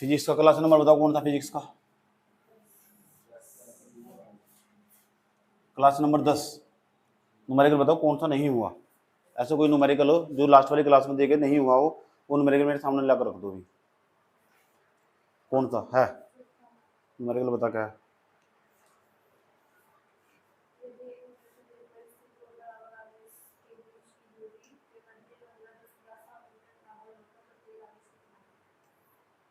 Physics का class number बताओ कौन था फिजिक्स का? Class number 10। न्यूमेरिकल बताओ कौन सा नहीं हुआ। ऐसा कोई न्यूमेरिकल हो जो लास्ट वाली क्लास में देखे नहीं हुआ हो, वो न्यूमेरिकल मेरे सामने लाकर रख दो भी। कौन सा है न्यूमेरिकल, बता क्या है?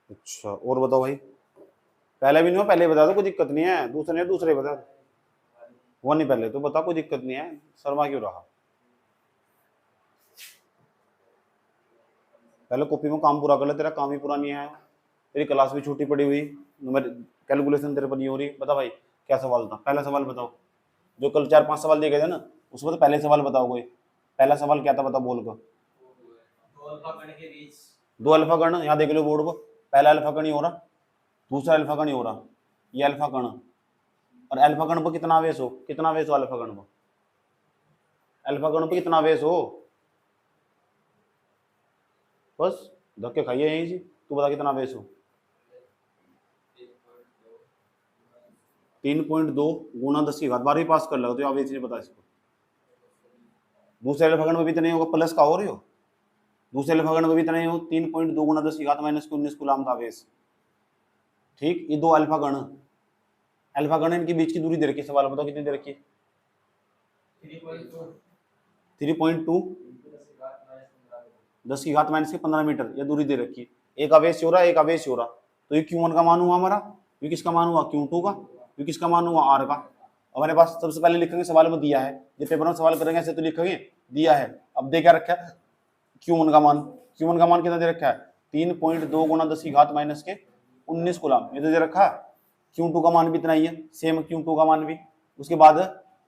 अच्छा और बताओ भाई। पहले भी नहीं हुआ, पहले बता दो, कोई दिक्कत नहीं है। दूसरे नहीं, दूसरे बता दो। हुआ नहीं पहले तो बता, कोई दिक्कत नहीं है, शर्मा क्यों रहा। पहले कॉपी में काम पूरा कर ले, तेरा काम ही पूरा नहीं है। तेरी क्लास भी छुट्टी पड़ी हुई, नंबर कैलकुलेशन तेरे पर नहीं हो रही। बता भाई क्या सवाल था, पहला सवाल बताओ। जो कल 4-5 सवाल दिए गए थे ना, उसमें तो पहले सवाल बताओ कोई। पहला सवाल क्या था बता बोल कर। दो अल्फा कर्ण, यहाँ देख लो बोर्ड पर। पहला अल्फा कर्ण ही हो रहा, दूसरा अल्फा कर्ण ही हो रहा, ये अल्फा कर्ण। और अल्फा कर्ण पर कितना आवेश हो, कितना आवेश हो अल्फा कर्ण पर? अल्फा कर्ण पर कितना आवेश हो? बस धक्के खाइए यहीं से। तू बता कितना आवेश हो? 3.2 गुना 10 की घात। 12वीं पास कर लगा तो आवेश नहीं पता इसको। दूसरे अल्फा कर्ण में भी इतना ही होगा, प्लस का हो रही हो। दूसरे अल्फा कर्ण में भी इतना ही हो, 3.2 गुना 10 की घात -19 कूलम का आवेश। ठीक, ये दो अल्फा कर्ण, अल्फा कर्ण इनके बीच की दूरी दे रखी है। सवाल बताओ कितनी दे रखी है? 3.2 10 की घात -15 मीटर, यह दूरी दे रखी है। एक आवेश हो रहा है, एक आवेश हो रहा। तो ये Q1 का मान हुआ हमारा, ये किसका मान हुआ? Q2 का। ये किसका मान हुआ? R का। हमारे पास सबसे पहले लिखेंगे सवाल में दिया है, जब पेपर में सवाल करेंगे ऐसे तो लिखेंगे दिया है। अब दे क्या रखा है? Q1 का मान। Q1 का मान कितना दे रखा है? 3.2 गुना 10 की घात -19 कूलम, ये तो दे रखा है। Q2 का मान भी इतना ही है, सेम Q2 का मान भी। उसके बाद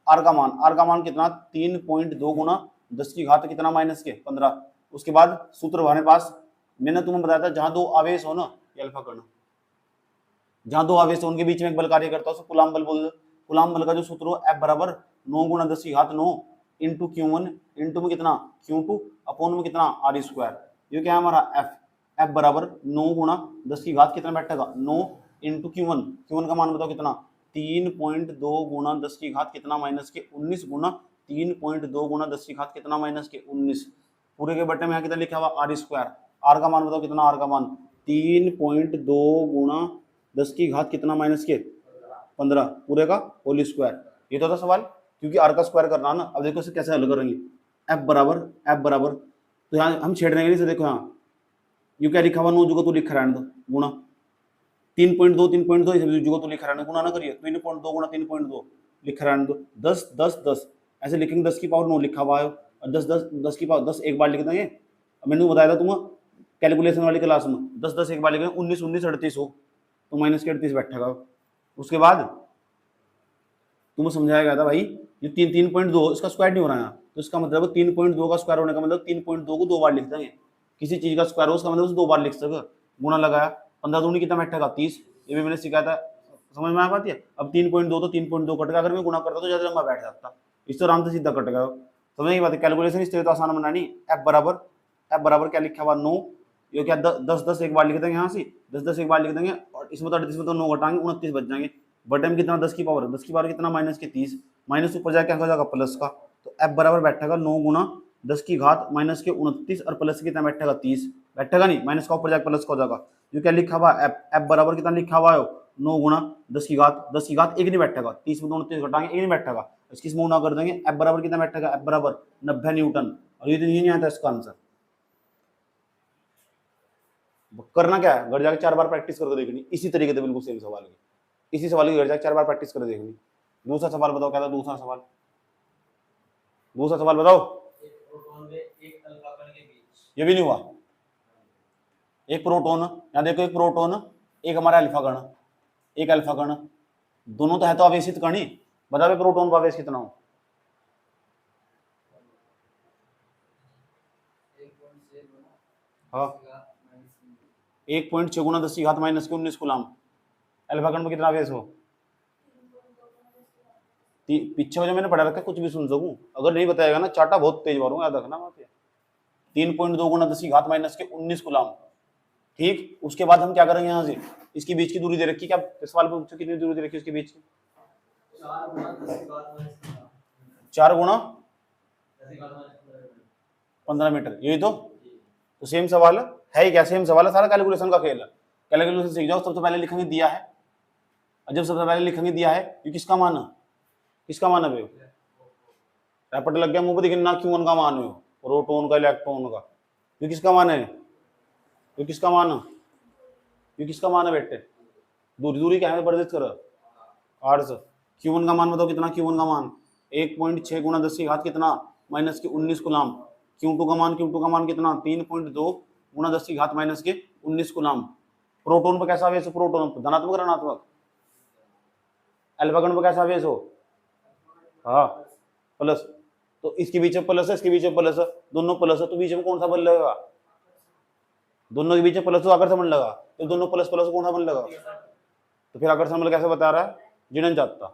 R का मान, R का मान कितना? 3.2 गुना 10 की घात कितना -15। उसके बाद सूत्र हमारे पास, मैंने तुम्हें बताया था जहां दो आवेश हो ना, ये अल्फा कर्ण, जहां दो आवेश हो उनके बीच में एक बल कार्य करता है, उसको कूलम बल बोल दो। कूलम बल का जो सूत्र हो F बराबर 9 गुना 10 की घात 9 इंटू Q1 इंटू में कितना Q2 अपॉन में कितना R स्क्वायर। ये क्या है हमारा F बराबर 9 गुना 10 की घात कितना बैठेगा 9 इंटू Q1 का मान बताओ कितना? 3.2 गुना 10 की घात कितना -19 गुना 3.2 गुना 10 की घात कितना -19। पूरे के बट्टे में यहाँ कितना लिखा हुआ? R square. R का मान बताओ कितना? R का मान 3.2 गुना 10 की घात कितना -15 पूरे का होल स्क्वायर। ये तो था सवाल, क्योंकि R का स्क्वायर करना है ना। अब देखो इसे कैसे हल करेंगे। F बराबर तो यहाँ हम छेड़ देंगे, देखो यहाँ यू क्या लिखा हुआ? 9 जुगो तो लिखा रहने दो, गुणा 3.2 इसे जुगो तो लिखा रहने, गुणा ना करिए। 3.2 गुणा 3.2 लिखा रहने दो। 10 10 10 ऐसे लिखेंगे, 10 की पावर 9 लिखा हुआ है, और 10 10 10 की पावर 10 एक बार लिख देंगे। मैंने बताया था तुम्हें कैलकुलेशन वाली क्लास में, 10 10 एक बार लिखेंगे, 19 19 38 हो तो -38 बैठेगा। उसके बाद तुम्हें समझाया गया था भाई, ये 3.2 इसका स्क्वायर नहीं हो रहा है, तो इसका मतलब 3.2 का स्क्वायर होने का मतलब 3.2 को 2 बार लिख देंगे। किसी चीज का स्क्वायर हो उसका मतलब 2 बार लिख सके। गुणा लगाया, 15 दूनी कितना बैठेगा 30, ये भी मैंने सिखाया था, समझ में आ पाती है। अब 3.2 तो 3.2 कट गया, अगर मैं गुणा करता तो ज्यादा लंबा बैठ जाता, इस तो आराम से सीधा कट गया। समझ की बात है, कैलकुलेशन इस तरह तो आसान बनानी। एफ बराबर क्या लिखा हुआ 9, ये क्या 10 10 एक बार लिख देंगे, यहाँ से 10 10 एक बार लिख देंगे, और इसमें तो 38 में तो 9 घटाएंगे 29 बच जाएंगे। बटे में कितना 10 की पावर कितना -30, माइनस ऊपर जाके क्या हो जाएगा प्लस का। तो एफ बराबर बैठेगा 9 गुना 10 की घात -29 और प्लस कितना बैठेगा 30, बैठेगा नहीं, माइनस का ऊपर जाकर प्लस का हो जाएगा। जो क्या लिखा हुआ एफ बराबर कितना लिखा हुआ है 9 गुना 10 की घात एक नहीं बैठेगा, 30 में 29 घटाएंगे एक नहीं बैठेगा, इसकी इसमें गुणा कर देंगे। एफ बराबर कितना बैठेगा? एफ बराबर 90 न्यूटन। और ये तो नहीं आता इसका आंसर। करना क्या है, घर जाकर 4 बार प्रैक्टिस करके देखनी, इसी तरीके से बिल्कुल सेम सवाल की, इसी सवाल की घर जाकर 4 बार प्रैक्टिस कर देखनी। दूसरा सवाल बताओ क्या था? दूसरा सवाल बताओ। ये भी नहीं हुआ। एक प्रोटॉन, यहाँ देखो एक प्रोटॉन, एक हमारा अल्फा कण, एक अल्फा कण, दोनों तो है तो आवेशित कण ही। बता प्रोटॉन का आवेश कितना हो? हाँ 1.6 गुना 10 की घात -19 कूलम। अल्फा कण में कितना आवेश हो? पीछे जो मैंने पढ़ा रखा है कुछ भी सुन सकूं, अगर नहीं बताएगा ना चाटा बहुत तेज मारूंगा, याद रखना बात है। 3.2 गुना 10 की घात -19 कूलम। ठीक, उसके बाद हम क्या करेंगे यहाँ से, इसके बीच की दूरी दे रखी, क्या सवाल में पूछो कितनी दूरी दे रखी उसके बीच की? 4 गुणा 15 मीटर, यही तो सेम सवाल है ही क्या, सेम सवाल है, सारा कैलकुलेशन का खेल है। कैलकुलेशन सीख जाओ। सबसे पहले लिखेंगे दिया है, और जब सबसे पहले लिखेंगे दिया है, ये किसका मान है, किसका मान है भाई? रैपट लग गया मुंह पर, दिखना क्यों का मान है, प्रोटॉन का इलेक्ट्रॉन का, ये किसका मान है, ये किसका मान है, ये किसका मान है बेटे? दूरी दूरी क्या है, वर्जित करो आर्स। Q1 का मान बताओ कितना, Q1 का मान 1.6 गुणा 10 की घात कितना माइनस के 19 कूलम। Q2 का मान कितना 3.2 गुणा 10 की घात माइनस के 19 कूलम। प्रोटॉन पर कैसा आवेश हो, प्रोटॉन पर धनात्मक ऋणात्मक, अल्फा कण पर कैसा आवेश हो, हाँ प्लस, तो इसके बीच में प्लस है, इसके बीच में प्लस है, दोनों प्लस है, तो बीच में कौन सा बल लगेगा, दोनों के बीच में प्लस, तो आकर्षण बल लगा, तो दोनों प्लस प्लस कौन सा बल लगा, तो फिर आकर्षण बल कैसे बता रहा है, जिनन जाता।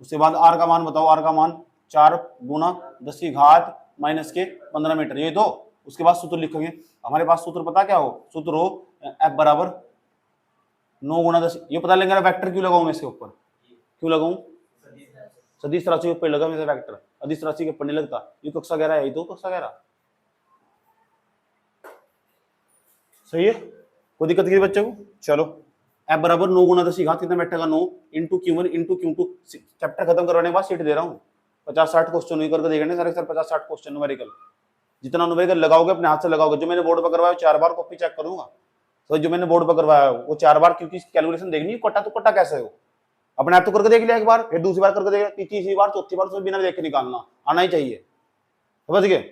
उसके बाद आर का मान बताओ, आर का मान 4 गुणा 10 की घात माइनस के 15 मीटर, ये तो। उसके बाद सूत्र लिखेंगे, हमारे पास सूत्र पता क्या हो, सूत्र हो एफ बराबर 9 गुणा 10, ये पता लेंगे वेक्टर क्यों लगाऊं मैं इसके ऊपर, क्यों लगाऊं, सदिश राशि के ऊपर लगा मेरा वेक्टर, अदिश राशि के ऊपर नहीं लगता, ये कक्षा कह रहा है, ये तो कक्षा कह रहा, सही है, कोई दिक्कत नहीं बच्चे को। चलो एफ बराबर 9 गुणा 10 की घात कितना बैठेगा, 9 into Q1 into Q2। Chapter खत्म करवाने के बाद सीट दे रहा हूँ, 50-60 क्वेश्चन नहीं करके देखेंगे सर, 50-60 क्वेश्चन न्यूमेरिकल, जितना न्यूमेरिकल लगाओगे अपने हाथ से लगाओगे। जो मैंने बोर्ड पर करवाया 4 बार कॉपी चेक करूंगा, तो जो मैंने बोर्ड पर करवाया वो 4 बार, क्योंकि कैलकुलेशन देखनी है, कटा तो कटा कैसे हो, अपने आप तो करके देख लिया एक बार, फिर दूसरी बार करके देख लिया, तीसरी बार चौथी बार तो बिना देख के निकालना आना ही चाहिए, समझ गए।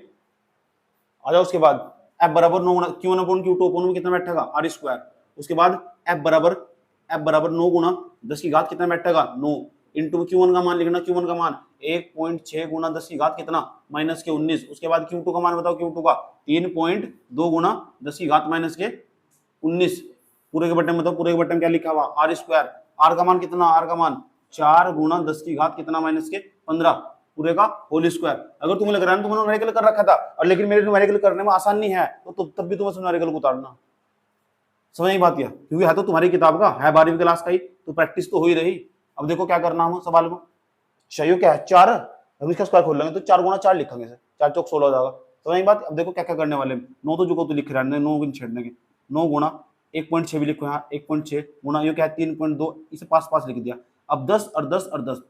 आ जाओ उसके बाद एफ बराबर 9 गुणा Q1 अपॉन Q2 अपॉन में कितना बैठेगा आर स्क्वायर। उसके बाद एफ बराबर 9 गुणा 10 की घात कितना बैठेगा 9 इंटू Q1 का मान लिखना, Q1 का मान 1.6 गुणा 10 की घात कितना माइनस के 19। उसके बाद Q2 का मान बताओ, Q2 का 3.2 गुणा 10 की घात माइनस के 19। पूरे के बटन में बताओ, पूरे के बटन में क्या लिखा हुआ आर स्क्वायर। आर का मान कितना, आर का मान 4 गुणा 10 की घात कितना माइनस के 15 पूरे का होल स्क्वायर। अगर तुम्हें लग रहा है तुमने न्यूमेरिकल कर रखा था और लेकिन मेरे न्यूमेरिकल करने में आसान नहीं है, तो तब भी तुम्हें न्यूमेरिकल को उतारना, समझ नहीं बात, क्योंकि है तो तुम्हारी किताब का है, 12वीं क्लास का ही, तो प्रैक्टिस तो हो ही रही। अब देखो क्या करना हम सवाल में, चाहिए क्या है 4, अब इसका स्क्वायर खोल लेंगे तो 4 गुणा 4 लिखेंगे, 4 चौक 16 हो जाएगा, समझ नहीं बात। अब देखो क्या क्या करने वाले, 9 तो जो को तो लिख रहे हैं, 9 को छेड़ने के, 9 गुणा 1.6 भी लिखो यहाँ, 1.6 गुणा ये क्या है 3.2, इसे पास पास लिख दिया। अब 10 और 10 और 10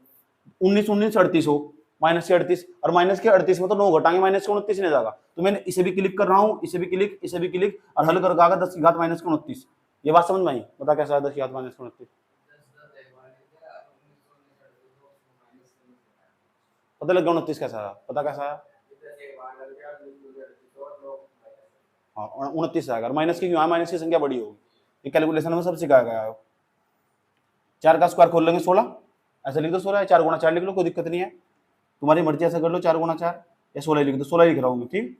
19 19 38 हो, माइनस के 38, और माइनस के 38 में तो 9 घटाएंगे, माइनस के 29 नहीं जाएगा, तो मैंने इसे भी क्लिक कर रहा हूँ, इसे भी क्लिक, इसे भी क्लिक, और हल करके आगा 10 की घात माइनस के 29। ये बात समझ में आई, बता कैसा है 10 की घात माइनस के 29, पता लग गया 29 कैसा है, पता कैसा है, हाँ 29 आएगा, माइनस की क्यों है, माइनस की संख्या बड़ी होगी, ये कैलकुलेशन में सब सिखाया गया है। 4 का स्क्वायर खोल लेंगे 16, ऐसा लिख दो 16, 4 गुणा 4 लिख लो, कोई दिक्कत नहीं है, तुम्हारी मर्जी ऐसा कर लो, 4 गुणा 4 या 16 लिख दो, 16 लिख रहा हूँ मैं, ठीक।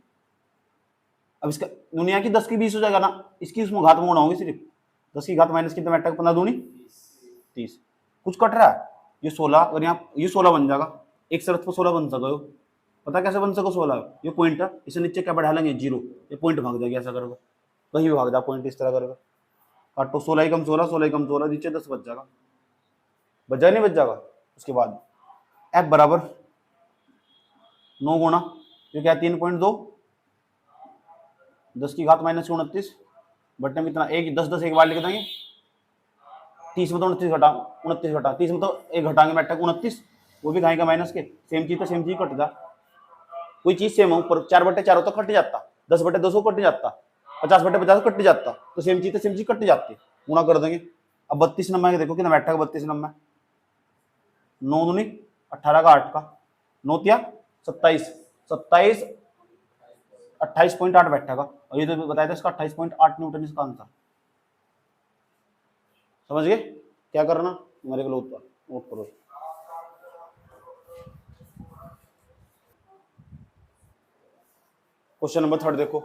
अब इसका दुनिया की 10 की 20 हो जाएगा ना, इसकी उसमें घात में गुणा होगी सिर्फ, 10 की घात माइनस कितना बैठा, 15 दूनी 30, कुछ कट रहा है, ये 16 और यहाँ ये 16 बन जाएगा, एक शर्त पर 16 बन सको, पता कैसे बन सको 16, ये पॉइंट है, इसे नीचे क्या बढ़ा लेंगे 0, ये पॉइंट भाग जाएगी, ऐसा करोगे कहीं भी भाग जा पॉइंट, इस तरह करोगे काटो, 16 कम 16, 16 कम 16, नीचे 10 बच जाएगा, बच जाए नहीं बच जाएगा। उसके बाद एफ बराबर 9 गुणा ये क्या 3.2 10 की घात माइनस 29 बट्टे में कितना, एक 10 10 एक बार लिख देंगे, 30 में तो 29 घटा 30 में तो एक घटाएंगे बैठा 29, वो भी खाएंगे माइनस के, सेम चीज तो सेम चीज कट जा, कोई चीज सेम हो पर 4/4 तो कट जाता, 10/2 को कट जाता, 50/50 कट जाता, तो सेम चीज कट जाती, गुणा कर देंगे। अब 32 नंबर देखो कितना बैठा है 32 नंबर, 9 दूनी 18 का 8 का 9 तिया 27 28.8 बैठेगा, और ये तो बताया था इसका 28.8 न्यूटन इसका आंसर, समझ गए क्या करना, मेरे को नोट करो। क्वेश्चन नंबर 3 देखो,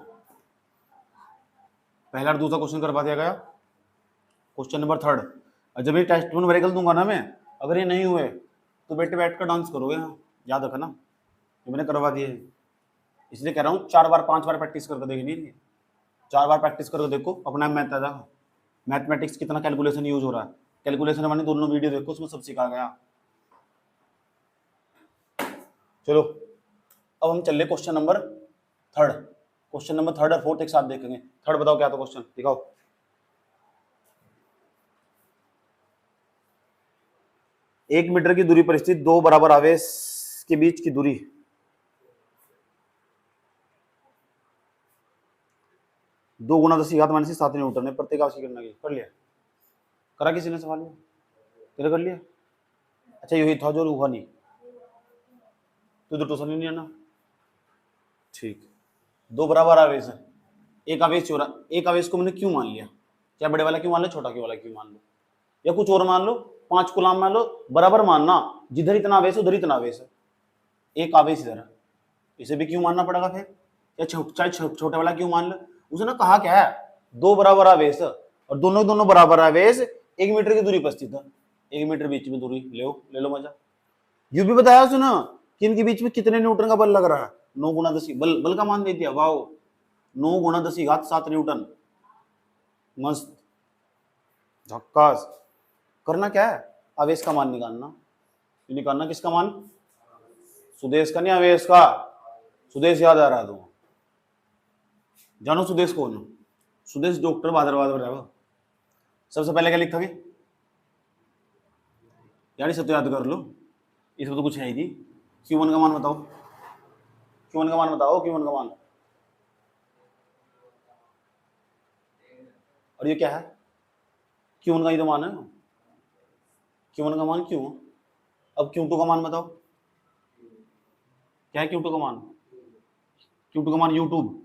पहला और दूसरा क्वेश्चन करवा दिया गया। क्वेश्चन नंबर 3, जब ये टेस्ट में वेरिएबल दूंगा ना मैं, अगर ये नहीं हुए तो बेटे बैठ कर डांस करोगे, याद रखना, ये मैंने करवा दिए, इसलिए कह रहा हूँ 4 बार 5 बार प्रैक्टिस करके देखनी है, 4 बार प्रैक्टिस करके देखो, अपना मैथ आ मैथमेटिक्स कितना कैलकुलेशन यूज हो रहा है। कैलकुलेशन मैंने दोनों वीडियो देखो, उसमें सब सिखा गया। चलो अब हम चल रहे question number third. Question number third और फोर्थ एक साथ देखेंगे। थर्ड बताओ क्या था क्वेश्चन, दिखाओ। एक मीटर की दूरी पर स्थित दो बराबर आवेश के बीच की दूरी 2 गुना 10⁻⁷ न्यूटन है। प्रत्येक आवेश की गणना की। कर लिया? करा किसी ने सवाल में? तेरे कर लिया? अच्छा यही था जो हुआ नहीं, तू तो ट्यूशन ही नहीं आना। ठीक, दो बराबर आवेश है, एक आवेश छोड़ा। एक आवेश को मैंने क्यों मान लिया? क्या बड़े वाला क्यों मान लो, छोटा क्यों वाला क्यों मान लो, या कुछ और मान लो, 5 कूलाम मान लो, बराबर मानना। जिधर इतना आवेश है उधर इतना आवेश है। एक आवेश इधर है, इसे भी क्यों मानना पड़ेगा फिर? या चाहे छोटे वाला क्यों मान लो। उसने कहा क्या है, दो बराबर आवेश और दोनों दोनों बराबर आवेश 1 मीटर की दूरी पर स्थित है। 1 मीटर बीच में दूरी ले लो मजा। यू भी बताया सुना कि इनके बीच में कितने न्यूटन का बल लग रहा है। 9 गुना 10 बल का मान दे दिया। वाओ, 9 गुना 10⁻⁷ न्यूटन। मस्त, झक्कास। करना क्या है, आवेश का मान निकालना। निकालना किसका मान? सुदेश का नहीं, आवेश का। सुदेश याद आ रहा है तुम्हें? जानो सुदेश कौन है? सुदेश डॉक्टर भादरवाद में। सबसे पहले क्या लिखा गया यार, इसे तो याद कर लो, इसमें तो कुछ है ही नहीं। Q1 का मान बताओ, Q1 का मान बताओ, Q1 का मान। और ये क्या है? Q1 का ही तो मान है। Q1 का मान क्यों? अब Q2 का मान बताओ, क्या है Q2 का मान? Q2 का मान यूट्यूब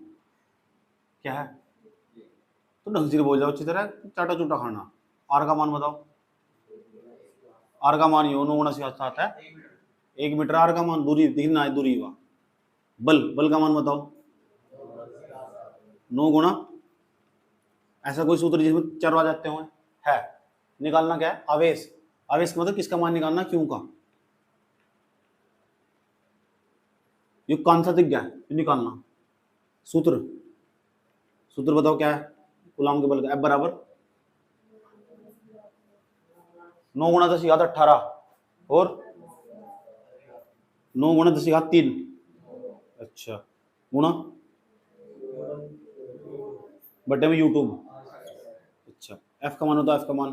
क्या है? तो ढंग से बोल जाओ अच्छी तरह, चाटा चूटा खाना। R का मान बताओ, R का मान यो 9 गुना 7 है। 1 मीटर R का मान, दूरी दिखना है, दूरी हुआ। बल का मान बताओ, 9 गुना, ऐसा कोई सूत्र जिसमें 4 आ जाते हो है? निकालना क्या है, आवेश। आवेश का मतलब किसका मान निकालना? क्यों का। ये कौन सा दिख गया निकालना सूत्र। सूत्र बताओ क्या है, कूलाम के बल का। F बराबर 9 गुना 10⁻18 और 9 गुना 10⁻3। अच्छा, गुना बटे में यूट्यूब। अच्छा, F का मान होता है, F का मान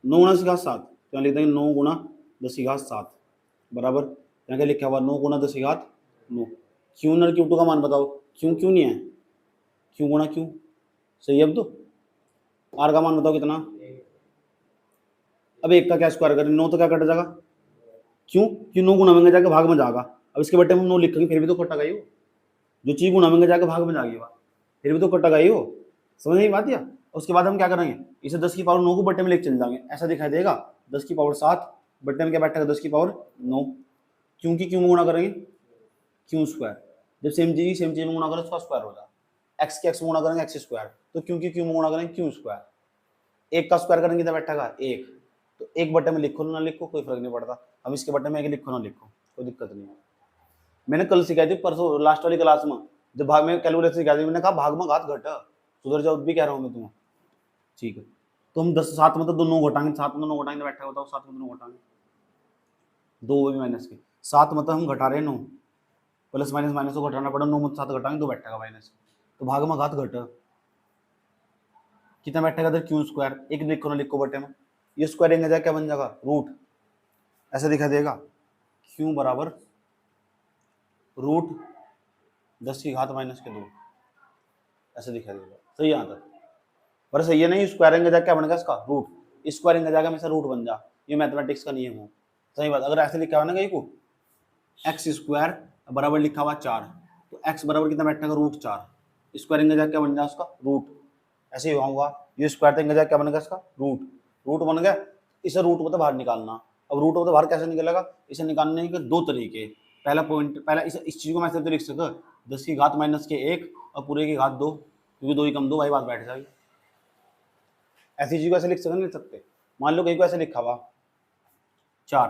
9 गुना 10⁻7। तो लिख देंगे 9 गुना 10⁻7 बराबर, यहाँ क्या लिखा हुआ 9 गुना 10⁻9। Q1 और Q2 का मान बताओ। क्यों नहीं है? क्यों गुना क्यों, सही है। अब तो R का मान बताओ कितना। अब 1 का क्या स्क्वायर करें, 9 तो क्या कट जाएगा। क्यों? 9 गुना में जाकर भाग में जाएगा। अब इसके बटे में 9 लिखेंगे फिर भी तो कटेगा ही हो। जो चीज गुना में जाकर भाग में जाएगी फिर भी तो कटेगा ही हो। समझ नहीं बात? या उसके बाद हम क्या करेंगे, इसे 10 की पावर 9 को बटे में लेकर चल जाएंगे, ऐसा दिखाई देगा। 10 की पावर 7 बटे में क्या बैठेगा, 10 की पावर 9। क्योंकि क्यों गुणा करेंगे, क्यों स्क्वायर। जब सेम चीज में गुणा करें उसका स्क्वायर हो जाए। एक्स के एक्स में गुणा करेंगे एक्स स्क्वायर, तो क्योंकि क्यों में गुणा करेंगे क्यों स्क्वायर। 1 का स्क्वायर करेंगे तो बैठेगा 1। तो 1 बटे में लिखो ना लिखो कोई फर्क नहीं पड़ता। हम इसके बटे में 1 लिखो ना लिखो कोई दिक्कत नहीं है। मैंने कल सिखाई थी, परसों लास्ट वाली क्लास में, जब भाग में कैलकुलेशन सिखाई थी, मैंने कहा भाग में घात घटा, सुधर जाओ भी कह रहा हूँ मैं तुम्हें। ठीक है, तो हम 10 7 में तो 9 घटाएंगे, 7 में 9 घटाएंगे तो बैठा बताओ, 7 में 9 घटाएंगे 2 भी माइनस के 7 में तो हम घटा रहे 9, प्लस माइनस माइनस को घटाना पड़ा, 9 में 7 घटाएंगे तो बैठेगा माइनस, तो भाग में घात घटा कितना बैठेगा इधर क्यू स्क्वायर। एक लिखो ना लिखो बटे में, ये स्क्वायर एंगल जाए क्या बन जाएगा रूट, ऐसा दिखा देगा क्यू बराबर रूट 10 की घात माइनस के 2, ऐसे दिखा देगा। सही यहाँ तक पर सही है नहीं, स्क्वायर एंगल जाके क्या बनेगा इसका रूट, स्क्वायर एंगल जाके हमेशा रूट बन जा, ये मैथमेटिक्स का नियम है। सही बात, अगर ऐसे लिखा हुआ ना कहीं को एक्स स्क्वायर बराबर लिखा हुआ 4, तो एक्स बराबर कितना बैठेगा रूट 4, स्क्वायर एंगल जाके क्या बन जाए उसका रूट, ऐसे ही होगा। ये स्क्वायर एंगल जाके क्या बनेगा इसका रूट, रूट बन गया। इसे रूट को तो बाहर निकालना। अब रूट को तो बाहर कैसे निकलेगा, इसे निकालने के 2 तरीके। पहला पॉइंट, पहला इस चीज को मैं ऐसे लिख सकता 10 की घात माइनस के 1 और पूरे की घात 2, क्योंकि 2 ही कम 2 भाई बात बैठ जाएगी। ऐसी चीज को ऐसे लिख सकते नहीं सकते। मान लो कहीं को ऐसे लिखा हुआ 4,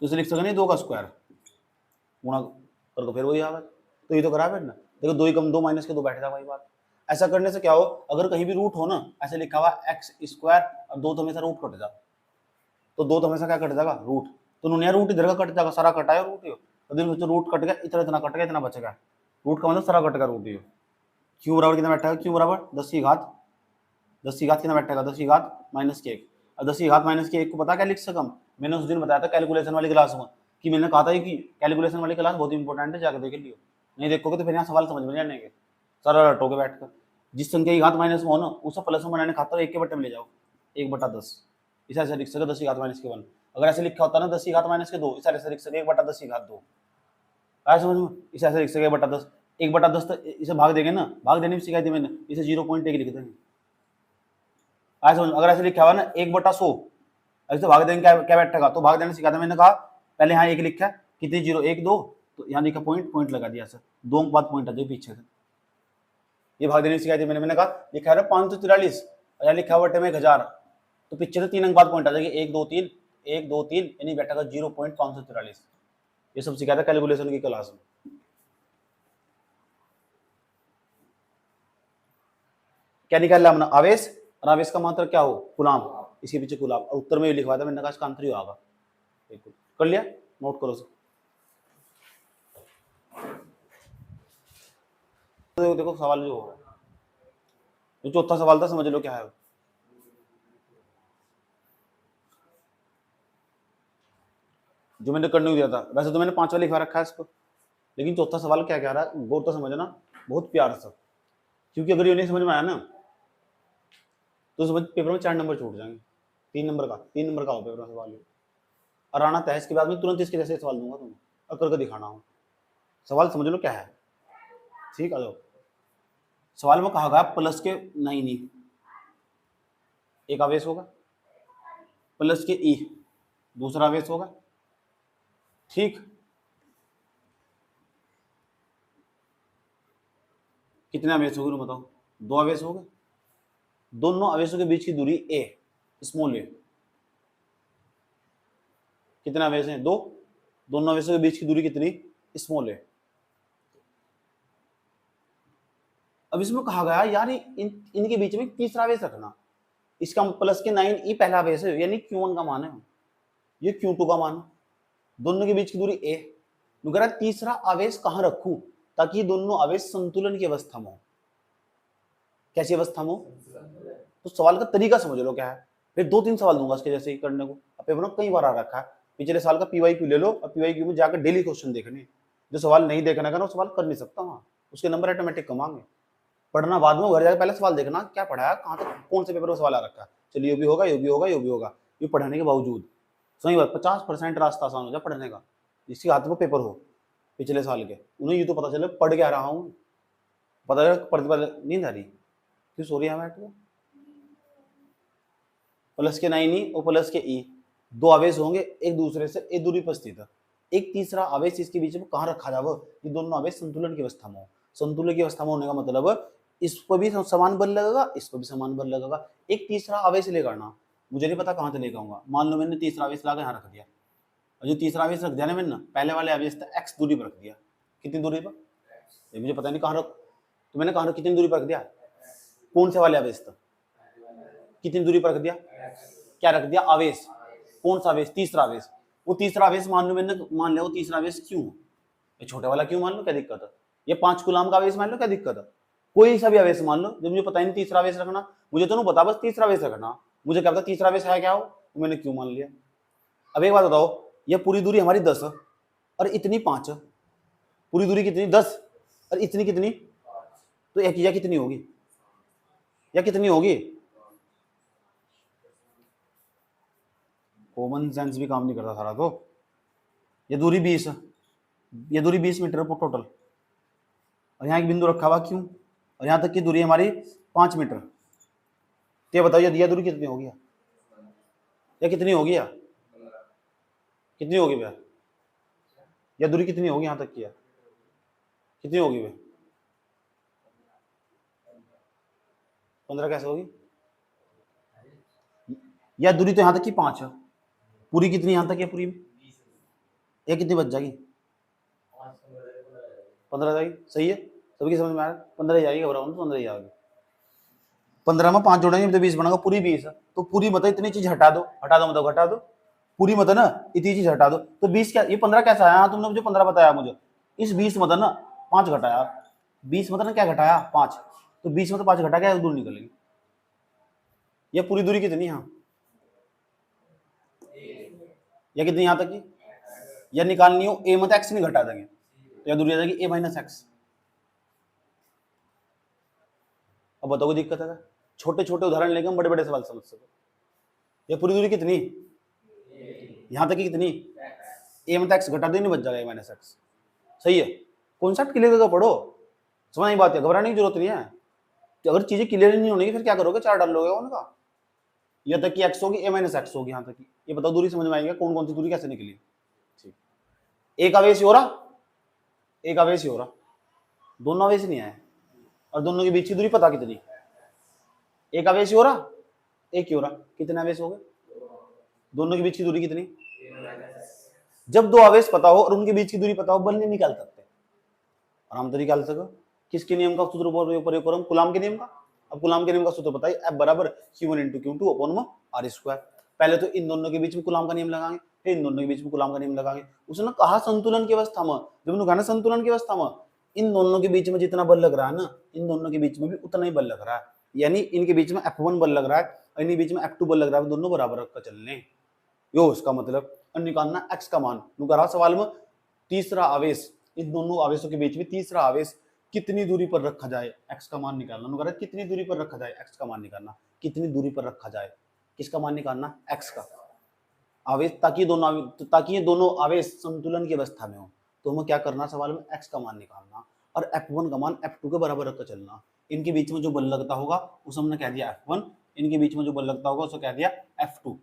तो इसे लिख सकते नहीं 2 का स्क्वायर गुणा करके फिर वही आवे, तो ये तो करा फिर ना। देखो 2 ही कम 2 माइनस के 2 बैठेगा भाई बात। ऐसा करने से क्या हो, अगर कहीं भी रूट हो ना, ऐसे लिखा हुआ एक्स स्क्वायर और 2 तो हमेशा रूट कट जाता, तो 2 तो हमेशा क्या कट जाएगा, रूट। तो उन्होंने रूट इधर का कट जाएगा, सारा कटा है रूट, तो रूट कट गया, इतना इतना कट गया, इतना बचेगा, रूट का मतलब सारा कट गया रूट। क्यू बराबर कितना बैठेगा, क्यू बराबर 10 की घात, 10 की घात कितना बैठेगा, 10 की घात माइनस के 1। अब 10 की घात माइनस के 1 को पता क्या लिख सकम, मैंने उस दिन बताया था कैलकुलेशन वाली क्लास में, कि मैंने कहा था कि कैलकुलेशन वाली क्लास बहुत इंपॉर्टेंट है, जाकर देख लियो, नहीं देखोगे तो फिर यहाँ सवाल समझ में नहीं आएंगे, सारा रटोगे बैठकर। जिस संख्या की घात माइनस में हो ना, उसे प्लस में बनाने खातर 1 के बट्टे में ले जाओ, 1/10, इसे ऐसे लिख सके 10 की घात माइनस के 1। अगर ऐसे लिखा होता ना 10 की घात माइनस के 2, इसे ऐसे लिख सके 1/10 की घात 2, आया समझ में, इसे ऐसे लिख सके 1/10, 1/10 तो इसे भाग देंगे ना, भाग देने में सिखाई थी मैंने, इसे 0.1 लिख देंगे, आया समझ। अगर ऐसे लिखा हुआ ना 1/100, ऐसे भाग देंगे क्या बैठेगा, तो भाग देने सिखाया था मैंने, कहा पहले यहाँ 1 लिखा है, कितनी 0 1 2, तो यहाँ लिखा पॉइंट, पॉइंट लगा दिया सर, 2 के बाद पॉइंट आ जाए पीछे से, ये भाग देने सिखाई थी मैंने कहा लिखा है 543, या लिखा हुआ बटे में 1000, तो पीछे से 3 अंक बाद पॉइंट आ जाएगी, 1 2 3 1 2 3, यानी बैठेगा 0.543। ये सब सिखाया था कैलकुलेशन की क्लास में। क्या निकाल लिया हमने, आवेश, और आवेश का मात्रा क्या हो, कूलाम, इसके पीछे कूलाम, और उत्तर में लिखवाया था मैंने, कहा इसका आंसर ही होगा, बिल्कुल कर लिया, नोट करो सर। तो देखो सवाल जो होगा, जो चौथा सवाल था समझ लो क्या है, जो मैंने करने को दिया था। वैसे तो मैंने 5 वाला लिखवा रखा है इसको, लेकिन चौथा सवाल क्या कह रहा है, गौर तो समझना बहुत प्यार से, क्योंकि अगर ये नहीं समझ में आया ना, तो समझ पेपर में 4 नंबर छूट जाएंगे, 3 नंबर का हो पेपर में सवाल, और आना तय, इसके बाद में तुरंत इसके जैसे सवाल दूंगा तुम्हें, और करके दिखाना हो, सवाल समझ लो क्या है, ठीक है। सवाल में कहा गया प्लस के 9 एक आवेश होगा, प्लस के ई दूसरा आवेश होगा, ठीक, कितने आवेश हो गए बताओ, 2 आवेश हो गए, दोनों आवेशों के बीच की दूरी ए, स्मॉल ए, कितने आवेश हैं, 2, दोनों आवेशों के बीच की दूरी कितनी, स्मॉल ए। अब इसमें कहा गया यार इनके बीच में तीसरा आवेश रखना, इसका प्लस के 9 ई पहला आवेश है, यानी Q1 का मान है, ये Q2 का मान है, दोनों के बीच की दूरी ए, मगर तीसरा आवेश कहां रखूं ताकि दोनों आवेश संतुलन की अवस्था में हो, कैसी अवस्था में हो, तो सवाल का तरीका समझ लो क्या है, फिर 2-3 सवाल दूंगा इसके जैसे ही करने को, पेपर में कई बार आ रखा है, पिछले साल का PYQ ले लो, और PYQ में जाकर डेली क्वेश्चन देखने, जो सवाल नहीं देखना का वो सवाल कर नहीं सकता वहां, उसके नंबर ऑटोमेटिक कमांगे, पढ़ना बाद में, घर जाकर पहले सवाल देखना क्या पढ़ा है, कहाँ तक कौन से पेपर में सवाल आ रखा है, चलिए ये भी होगा ये भी होगा ये भी होगा, ये पढ़ने के बावजूद सही बात 50% रास्ता आसान हो जाए पढ़ने का, जिसके हाथ में पेपर हो पिछले साल के, उन्हें ये तो पता चले पढ़ के आ रहा हूँ, पता चले पढ़ते नींद आ रही, क्यों सो रही है बैठ के, प्लस के 9 ई और प्लस के ई, 2 आवेश होंगे एक दूसरे से एक दूरी पर स्थित, एक तीसरा आवेश इसके बीच में कहाँ रखा जाए, ये दोनों आवेश संतुलन की अवस्था में हो, संतुलन की अवस्था में होने का मतलब इस पर भी समान बल लगेगा, इस पर भी समान बल लगेगा, एक तीसरा आवेश लेकर आना, मुझे नहीं पता कहाँ से लेकर आऊंगा, मान लो मैंने तीसरा आवेश लाकर यहाँ रख दिया, और जो तीसरा आवेश रख दिया ना मैंने, पहले वाले आवेश था x दूरी पर रख दिया, कितनी दूरी पर, ये मुझे पता नहीं कहाँ रख, तो मैंने कहाँ कितनी दूरी पर रख दिया, कौन से वाले आवेश था, कितनी दूरी पर रख दिया, क्या रख दिया, आवेश, कौन सा आवेश, तीसरा आवेश, वो तीसरा आवेश मान लो मैंने, मान लिया वो तीसरा आवेश क्यों, ये छोटे वाला क्यों मान लो, क्या दिक्कत है, ये 5 कूलाम का आवेश मान लो, क्या दिक्कत है, कोई सा भी आवेश मान लो, जब मुझे पता ही नहीं तीसरा आवेश रखना, मुझे तो नहीं पता बस तीसरा आवेश रखना, मुझे क्या पता तीसरा आवेश है क्या हो, तो मैंने क्यों मान लिया। अब एक बात बताओ, ये पूरी दूरी हमारी 10 और इतनी 5, पूरी दूरी कितनी 10 और इतनी कितनी, तो एक या कितनी होगी, या कितनी होगी, कॉमन सेंस भी काम नहीं करता सारा, तो ये दूरी 20, ये दूरी 20 मीटर टोटल, और यहाँ एक बिंदु रखा हुआ क्यों, और यहाँ तक की दूरी हमारी 5 मीटर, तो ये बताओ यह दूरी कितनी होगी, या कितनी होगी, या कितनी होगी भैया, यह दूरी कितनी होगी यहाँ तक की, कितनी होगी भैया, 15 कैसे होगी, यह दूरी तो यहाँ तक की 5 है, पूरी कितनी यहाँ तक है, पूरी ये कितनी बच जाएगी, 15 जाएगी, सही है, सबकी समझ में आ रहा है? 15 ही आएगी, घबराओ ना, 15 ही आएगी। 15 में 5 जोड़ेंगे तो 20 बनेगा, पूरी 20 है। तो पूरी मतलब इतनी चीज हटा दो, मतलब हटा दो, पूरी मतलब ना इतनी चीज हटा दो। तो 20 क्या, ये 15 कैसा आया? तुमने मुझे 15 बताया, मुझे इस 20 मतलब ना 5 घटाया, 20 मतलब ना क्या घटाया? 5। तो 20 में तो 5 घटा के दूर निकलेगी। ये पूरी दूरी कितनी? हाँ, या कितनी यहां तक की? या निकालनी हो ए मतलब एक्स नहीं घटा देंगे तो यह दूरी आ जाएगी ए माइनस एक्स। अब बताओ कोई दिक्कत है? छोटे छोटे उदाहरण लेके हम बड़े बड़े सवाल समझ सको। ये पूरी दूरी कितनी? यहां तक की कितनी? ए मतलब एक्स घटा दो, नहीं बच जाएगा ए माइनस एक्स। सही है, कॉन्सेप्ट क्लियर करके पढ़ो, समझ नहीं बात है, घबराने की जरूरत नहीं है। तो अगर चीजें क्लियर नहीं होने की फिर क्या करोगे? 4 डाल लोगे उनका, यहां तक की एक्स होगी, ए माइनस एक्स होगी यहां तक की। ये बताओ दूरी समझ में आएगी कौन कौन सी दूरी कैसे निकली? ठीक, एक आवेश हो रहा, एक आवेश हो रहा, दोनों आवेश नहीं आए, और दोनों के बीच की दूरी पता कितनी? एक आवेश हो रहा, एक ही हो रहा, कितने आवेश हो गए? दोनों के बीच की दूरी कितनी? जब दो आवेश पता हो और उनके बीच की दूरी पता हो, बल नहीं निकाल सकते। आराम से निकाल सको। किसके नियम का सूत्र प्रयोग करो? कूलाम के नियम का। अब कूलाम के नियम का सूत्र बताइए, F बराबर Q1 इंटू Q2 अपॉन में R स्क्वायर। पहले तो इन दोनों के बीच में कूलाम का नियम लगाएंगे, फिर इन दोनों के बीच में कूलाम का नियम लगाएंगे। उसने कहा संतुलन की अवस्था में, जब उन्होंने कहा ना संतुलन की अवस्था में, इन दोनों के बीच में जितना बल लग रहा है ना, इन दोनों के बीच में भी उतना ही बल लग रहा है। यानी इनके बीच में F1 बल लग रहा है और इनके बीच में F2 बल लग रहा है, दोनों बराबर रखकर चलने। यो उसका मतलब निकालना x का मान। कहा सवाल में तीसरा आवेश, इन दोनों आवेशों के बीच में तीसरा आवेश कितनी दूरी पर रखा जाए, x का मान निकालना। कह रहा कितनी दूरी पर रखा जाए, x का मान निकालना। कितनी दूरी पर रखा जाए, किसका मान निकालना? x का आवेश, ताकि ये दोनों आवेश संतुलन की अवस्था में हो। तो हमें क्या करना, सवाल में x का मान निकालना और F1 का मान F2 के बराबर रखकर चलना। इनके बीच में जो बल लगता होगा उसे हमने कह दिया F1, इनके बीच में जो बल लगता होगा उसे कह दिया F2।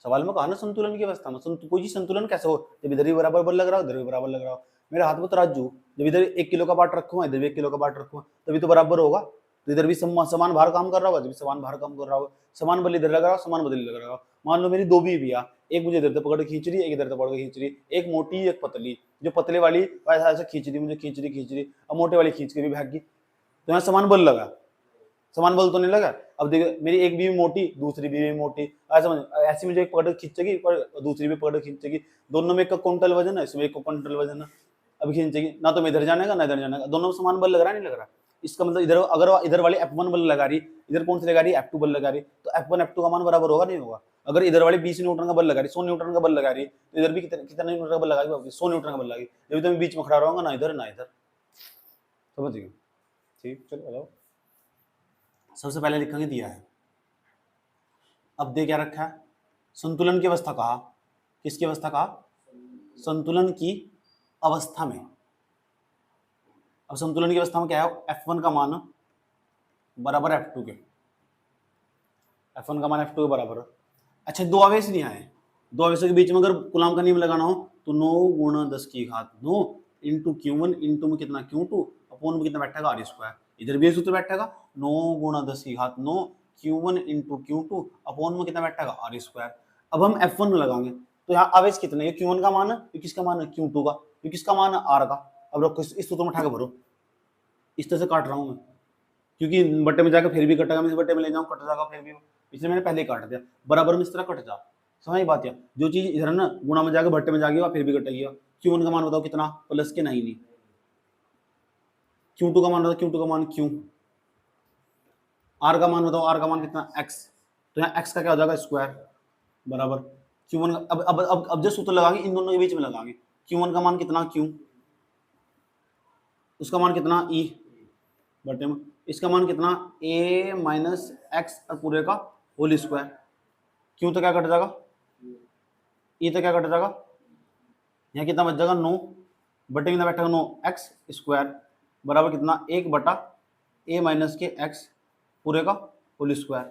सवाल में कहा ना संतुलन की अवस्था में, कोई चीज संतुलन कैसे हो? जब इधर भी बराबर बल लग रहा हो, इधर भी बराबर लग रहा हो। मेरे हाथ में तराजू, जब इधर 1 किलो का बाट रखूंगा, इधर भी 1 किलो का बाट रखूंगा, तभी तो बराबर होगा। तो इधर भी समान भार काम कर रहा होगा, इधर भी समान भार काम कर रहा होगा। समान बल इधर लग रहा हो, समान बल लग रहा हो। मान लो मेरी दो भी भैया, एक मुझे इधर से पकड़ खींच रही है, एक इधर से पकड़ खींच रही, एक मोटी एक पतली। जो पतले वाली ऐसा ऐसा खींच रही, मुझे खींच रही, अब मोटे वाली खींच के भी भाग गई। तो यहाँ समान बल लगा, समान बल तो नहीं लगा। अब देखो मेरी एक बीवी मोटी, दूसरी बीवी मोटी, ऐसे मुझे एक पकड़ खींचेगी पर दूसरी भी पकड़ खींचेगी। दोनों में 1 क्विंटल वजन है, इसमें 1 क्विंटल वजन है। अब खींचेगी ना, तो मैं इधर जाने का ना इधर जाने का, दोनों में समान बल लग रहा है नहीं लग रहा? इसका मतलब इधर अगर इधर वाली F1 बल लगा रही, इधर कौन सी लगा रही? F2 बल लगा रही, तो F1 F2 का मान बराबर होगा नहीं होगा? अगर इधर वाली 20 न्यूटन का बल लगा रही, 100 न्यूटन का बल लगा रही, तो इधर भी कितना न्यूटन का बल लगा रही? 100 न्यूटन का बल लगा। जब तो मैं बीच में खड़ा रहूंगा, ना इधर ना इधर। समझ गए? ठीक, चलो बताओ। सबसे पहले लिखेंगे दिया है, अब दे क्या रखा है? संतुलन की अवस्था कहा। किसकी अवस्था कहा? संतुलन की अवस्था में। अब संतुलन की अवस्था में क्या है? F1 का मान बराबर F2 के, F1 का मान F2 के बराबर। अच्छा, दो आवेश नहीं आए, दो आवेशों के बीच में अगर कूलाम का नियम लगाना हो तो 9 गुणा 10 की घात 9 इंटू Q1 इंटू में कितना Q2 अपॉन में कितना बैठेगा? R square. इधर भी सूत्र बैठेगा 9 गुणा 10 की घात 9 Q1 इंटू Q2 अपॉन में कितना बैठेगा? R square. अब हम F1 में लगाएंगे तो यहाँ आवेश कितने? ये Q1 का मान है, ये किसका मान है? Q2 का। ये किसका मान है? R का। अब रखो इस सूत्र में उठा के भरो, इस तरह से काट रहा हूँ मैं, क्योंकि बट्टे में जाकर फिर भी कटेगा, मैं इस बट्टे में ले जाऊँ कट जाएगा फिर भी, इसलिए मैंने पहले ही काट दिया। बराबर में इस तरह कट जा, समझ बात है? जो चीज इधर ना गुणा में जाकर भट्टे में जाएगी फिर भी कटेगी। Q1 का मान बताओ कितना? प्लस के 9। Q2 का मान बताओ, Q2 का मान Q। R का मान बताओ, R का मान कितना? X। तो यहाँ X का क्या हो जाएगा? स्क्वायर बराबर Q1। अब जो सूत्र लगाएंगे इन दोनों के बीच में लगाएंगे। Q1 का मान कितना? Q, उसका मान कितना? E बटे में, इसका मान कितना? A माइनस एक्स और पूरे का होल स्क्वायर। Q तो क्या कट जाएगा? E तो क्या कट जाएगा? यहाँ कितना बच जाएगा? 9 बटे कितना बैठेगा? 9x स्क्वायर बराबर कितना? 1 बटा A माइनस के x पूरे का होल स्क्वायर।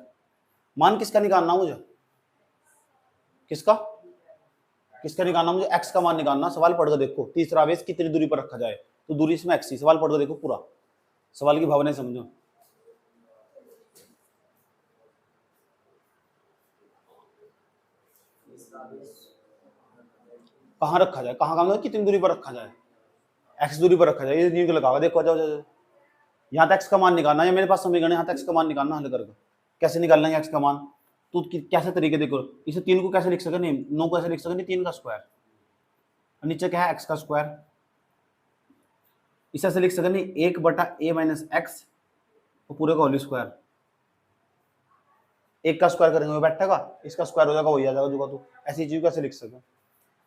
मान किसका निकालना मुझे? किसका किसका निकालना मुझे? x का मान निकालना। सवाल पढ़ कर देखो, तीसरा आवेश कितनी दूरी पर रखा जाए, तो दूरी इसमें x ही। सवाल पढ़ कर देखो, पूरा सवाल की भावना समझो। कहाँ रखा जाए, कहाँ कितनी दूरी पर रखा जाए? x दूरी पर रखा जाए, ये लगा देखो, जाओ जाओ यहाँ तक x का मान निकालना है, मेरे पास समीकरण है, यहाँ तक x का मान निकालना हल करके। कैसे निकालना है x का मान? तो कैसे तरीके देखो, इसे 3 को कैसे लिख सके, नहीं 9 को कैसे लिख सके, नहीं 3 का स्क्वायर, नीचे क्या है x का स्क्वायर, इसे ऐसे लिख सके नहीं 1/a माइनस एक्स पूरे का होल स्क्वायर। एक का स्क्वायर करेंगे वो बैठेगा, इसका स्क्वायर हो जाएगा वही आ जाएगा जो का तो। ऐसी चीज कैसे लिख सके,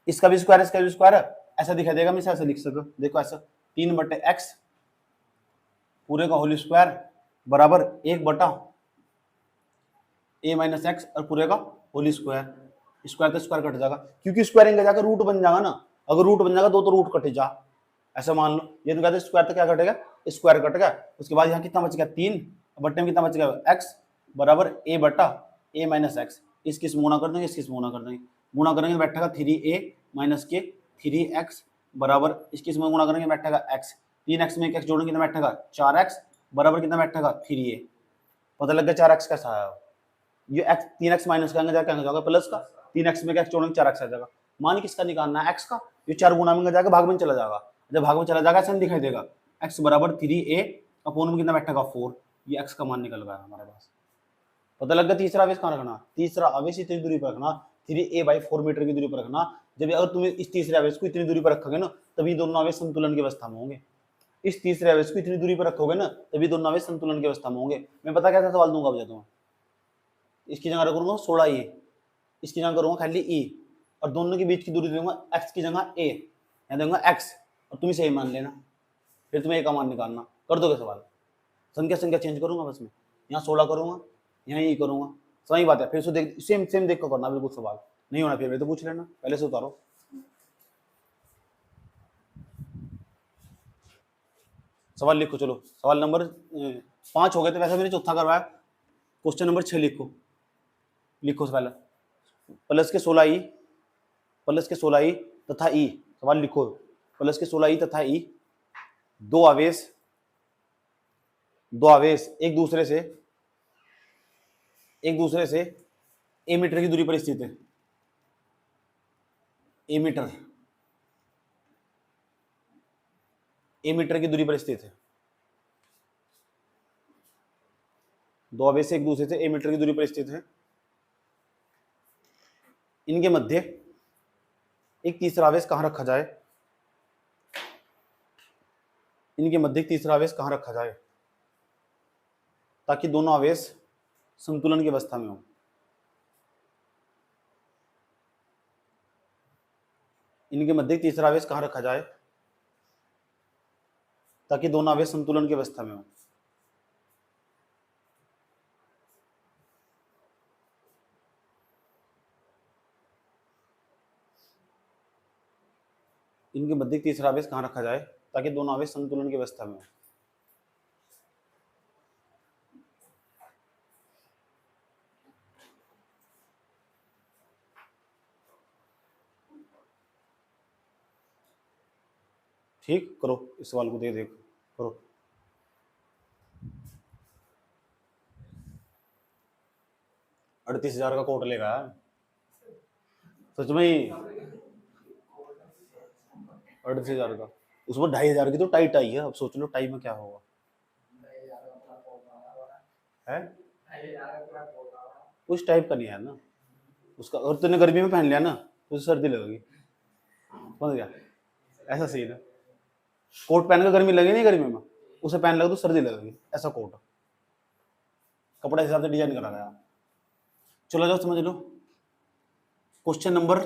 इसका भी स्क्वायर इसका भी स्क्वायर है, ऐसा दिखाई देगा, मैं इसे ऐसे लिख सके, देखो ऐसा 3/x पूरे का होल स्क्वायर बराबर 1/a माइनस एक्स और पूरे का होल स्क्वायर। स्क्वायर तो स्क्वायर कट जाएगा, क्योंकि स्क्वायरिंग का जाकर रूट बन जाएगा ना, अगर रूट बन जाएगा दो तो रूट कटे जा, ऐसा मान लो। ये तो कहते हैं स्क्वायर तो क्या कटेगा, स्क्वायर कट गया, उसके बाद यहाँ कितना बच गया 3, बट्टे में कितना बच गया x बराबर a/a माइनस एक्स। इसकी गुणा कर देंगे, इसकी गुणा कर देंगे, गुणा करेंगे बैठेगा 3a माइनस के 3x बराबर, इसकी गुणा करेंगे बैठेगा x, 3x में एक x जोड़ेंगे कितना बैठेगा 4x बराबर कितना बैठेगा 3a। पता लग गया 4x कैसा आया, ये x 3x माइनस करेंगे जाएगा प्लस का, 3x में x जोड़ेंगे 4x आ जाएगा। मान किसका निकालना है, x का, ये 4 गुना में जाएगा भाग में चला जाएगा, जब भाग में चला जाएगा ऐसा दिखाई देगा, x बराबर 3a अपॉन में कितना बैठेगा 4, ये x का मान निकल गया हमारे पास। पता लग गया तीसरा आवेश कहाँ रखना, तीसरा आवेश इतनी दूरी पर रखना, 3a/4 मीटर की दूरी पर रखना। जब अगर तुम्हें इस तीसरे आवेश को इतनी दूरी पर रखोगे ना, तभी दोनों आवेश संतुलन की अवस्था में होंगे। इस तीसरे आवेश को इतनी दूरी पर रखोगे ना, तभी दोनों आवेश संतुलन की अवस्था में होंगे। मैं पता कैसा सवाल दूंगा बजा तुम्हें, इसकी जगह रखूंगा 16a, इसकी जगह करूंगा खाली e, और दोनों के बीच की दूरी दूंगा x की जगह a, यहाँ दूंगा x, और तुम इसे मान लेना, फिर तुम्हें a का मान निकालना। कर दोगे सवाल, संख्या चेंज करूंगा बस, मैं यहाँ 16 करूंगा, यहाँ e करूंगा, सही बात है। फिर से देख, सेम देख कर करना बिल्कुल, सवाल नहीं होना फिर तो पूछ लेना, पहले से उतारो। सवाल लिखो, चलो सवाल नंबर 5 हो गए थे, वैसे मैंने चौथा करवाया। क्वेश्चन नंबर 6 लिखो पहले, प्लस के 16e तथा e, सवाल लिखो, प्लस के 16e तथा e दो आवेश एक दूसरे से a मीटर की दूरी पर स्थित है, a मीटर की दूरी पर स्थित है, दो आवेश एक दूसरे से a मीटर की दूरी पर स्थित है, इनके मध्य एक तीसरा आवेश कहां रखा जाए, ताकि दोनों आवेश संतुलन की अवस्था में हो। इनके मध्य एक तीसरा आवेश कहां रखा जाए ताकि दोनों आवेश संतुलन की अवस्था में हो। इनके मध्य एक तीसरा आवेश कहां रखा जाए ताकि दोनों आवेश संतुलन की अवस्था में हो। ठीक, करो इस सवाल को देख करो। अड़तीस हजार का कोट लेगा सच में ही, 38,000 का, उसमें 2,500 की तो टाई टाई है। अब सोच लो टाई में क्या होगा, है उस टाइप का नहीं है ना उसका। और तूने गर्मी में पहन लिया ना तो सर्दी लगेगी, समझ गया, ऐसा सीन है। कोट पहन कर गर्मी लगे नहीं, गर्मी में उसे पहन लगे तो सर्दी लगेगी, ऐसा कोट कपड़ा हिसाब से डिजाइन करा गया। चलो जाओ समझ लो। क्वेश्चन नंबर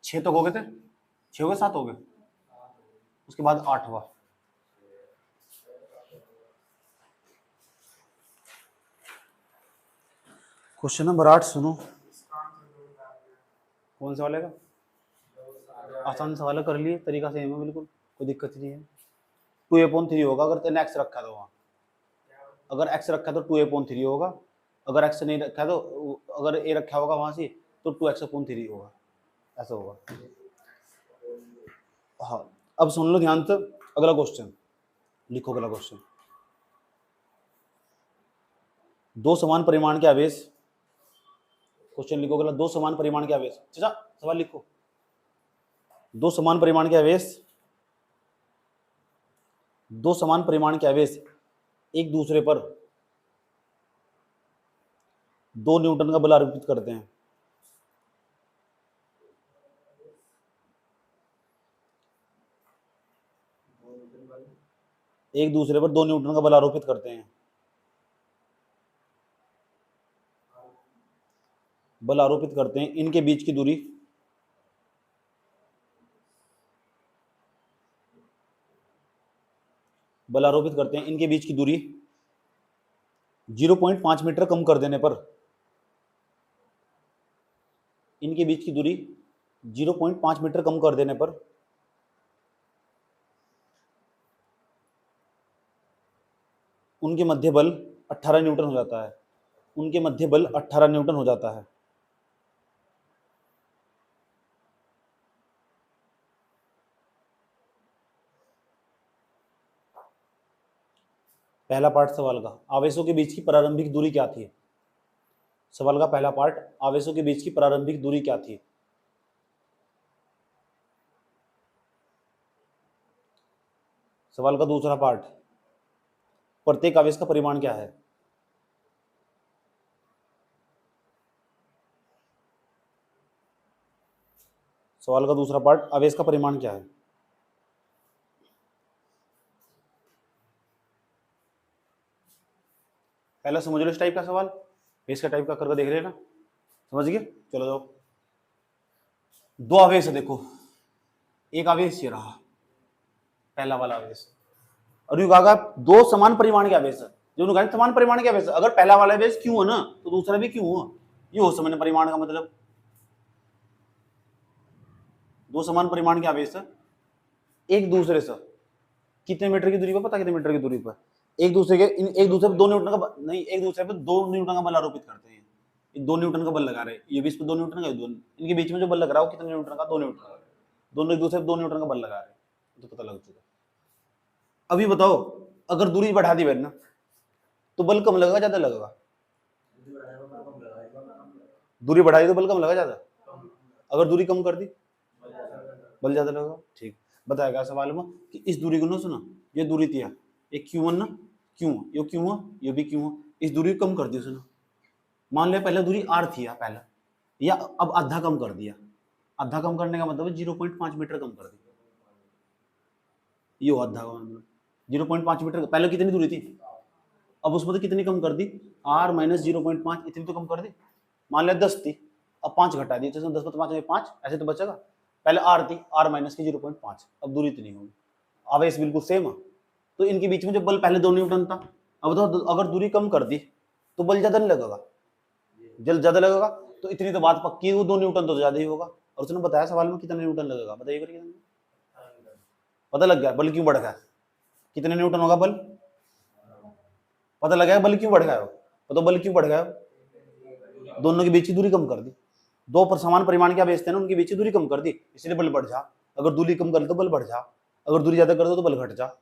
6 तक हो गए थे, 6 हो गए 7 हो गए, उसके बाद 8वां। क्वेश्चन नंबर 8 सुनो, कौन सा वाले का, आसान सवाल कर लिए, तरीका सेम है बिल्कुल, कोई दिक्कत नहीं है। 2a/3 होगा अगर तेने x रखा तो, वहाँ अगर x रखा तो 2a/3 होगा, अगर x नहीं रखा तो, अगर a रखा होगा वहां से तो 2x/3 होगा, ऐसा होगा। हाँ अब सुन लो ध्यान से, अगला क्वेश्चन लिखो। अगला क्वेश्चन, दो समान परिमाण के आवेश, क्वेश्चन लिखो अगला, दो समान परिमाण के आवेश, चाचा सवाल लिखो। दो समान परिमाण के आवेश एक दूसरे पर 2 न्यूटन का बल आरोपित करते हैं। एक दूसरे पर 2 न्यूटन का बल आरोपित करते हैं। बल आरोपित करते हैं, इनके बीच की दूरी बल आरोपित करते हैं, इनके बीच की दूरी 0.5 मीटर कम कर देने पर, इनके बीच की दूरी 0.5 मीटर कम कर देने पर उनके मध्य बल 18 न्यूटन हो जाता है। उनके मध्य बल 18 न्यूटन हो जाता है। पहला पार्ट सवाल का, आवेशों के बीच की प्रारंभिक दूरी क्या थी? सवाल का पहला पार्ट, आवेशों के बीच की प्रारंभिक दूरी क्या थी? सवाल का दूसरा पार्ट, प्रत्येक आवेश का परिमाण क्या है? सवाल का दूसरा पार्ट, आवेश का परिमाण क्या है? पहला समझ लो इस टाइप का सवाल, इसका टाइप का करके देख लेना, समझ गए? चलो जाओ। 2 आवेश है, देखो एक आवेश ये रहा पहला वाला आवेश, और यूं कहा 2 समान परिमाण के आवेश है, जो उन्होंने कहा समान परिमाण के आवेश, अगर पहला वाला आवेश क्यों है ना तो दूसरा भी क्यों है, ये हो समान परिमाण का मतलब। 2 समान परिमाण के आवेश है, एक दूसरे से कितने मीटर की दूरी पर, पता कितने मीटर की दूरी पर एक दूसरे पर 2 न्यूटन का नहीं, एक दूसरे पर 2 न्यूटन का बल आरोपित करते हैं। 2 न्यूटन का बल लगा रहे हैं, ये भी इस पर 2 न्यूटन का, इनके बीच में जो बल लग रहा है वो कितने न्यूटन का? 2 न्यूटन का। दोनों एक दूसरे पर 2 न्यूटन का बल लगा रहे हैं, तो पता लग चुका। अभी बताओ, अगर दूरी बढ़ा दी ना तो बल कम लगेगा ज्यादा लगेगा? दूरी बढ़ाई तो बल कम लगा ज्यादा, अगर दूरी कम कर दी बल ज्यादा लगेगा। ठीक, बताएगा सवाल में कि इस दूरी को ना सुना, ये दूरी थी ये क्यों ना, क्यों ये क्यों है, ये भी क्यों है, इस दूरी को कम कर दी उसने। मान लिया पहले दूरी आर थी पहला, या अब आधा कम कर दिया, आधा कम करने का मतलब 0.5 मीटर कम कर दिया, ये आधा का मतलब 0.5 मीटर। पहले कितनी दूरी थी, अब उसमें तो कितनी कम कर दी, r माइनस 0.5, इतनी तो कम कर दी। मान लिया 10 थी, अब 5 घटा दी, तो 10 में 5 5, ऐसे तो बचेगा। पहले r थी, r माइनस की 0.5, अब दूरी इतनी होगी, आवेश बिल्कुल सेम है, तो इनके बीच में जो बल पहले 2 न्यूटन था, अब तो अगर दूरी कम कर दी तो बल ज्यादा नहीं लगेगा, जल ज्यादा लगेगा, तो इतनी तो बात पक्की है, वो 2 न्यूटन तो ज्यादा ही होगा। और उसने बताया सवाल में कितना न्यूटन लगेगा, बताइए करके, पता लग गया बल क्यों बढ़ गया, कितने न्यूटन होगा बल, पता लगा बल क्यों बढ़ गया, तो बल क्यों बढ़ गया, दोनों के बीच की दूरी कम कर दी, 2 पर समान परिमाण के आवेश थे ना, उनके बीच की दूरी कम कर दी, इसलिए बल बढ़ जा। अगर दूरी कम कर दो तो बल बढ़ जा, अगर दूरी ज्यादा कर दो तो बल घट जा।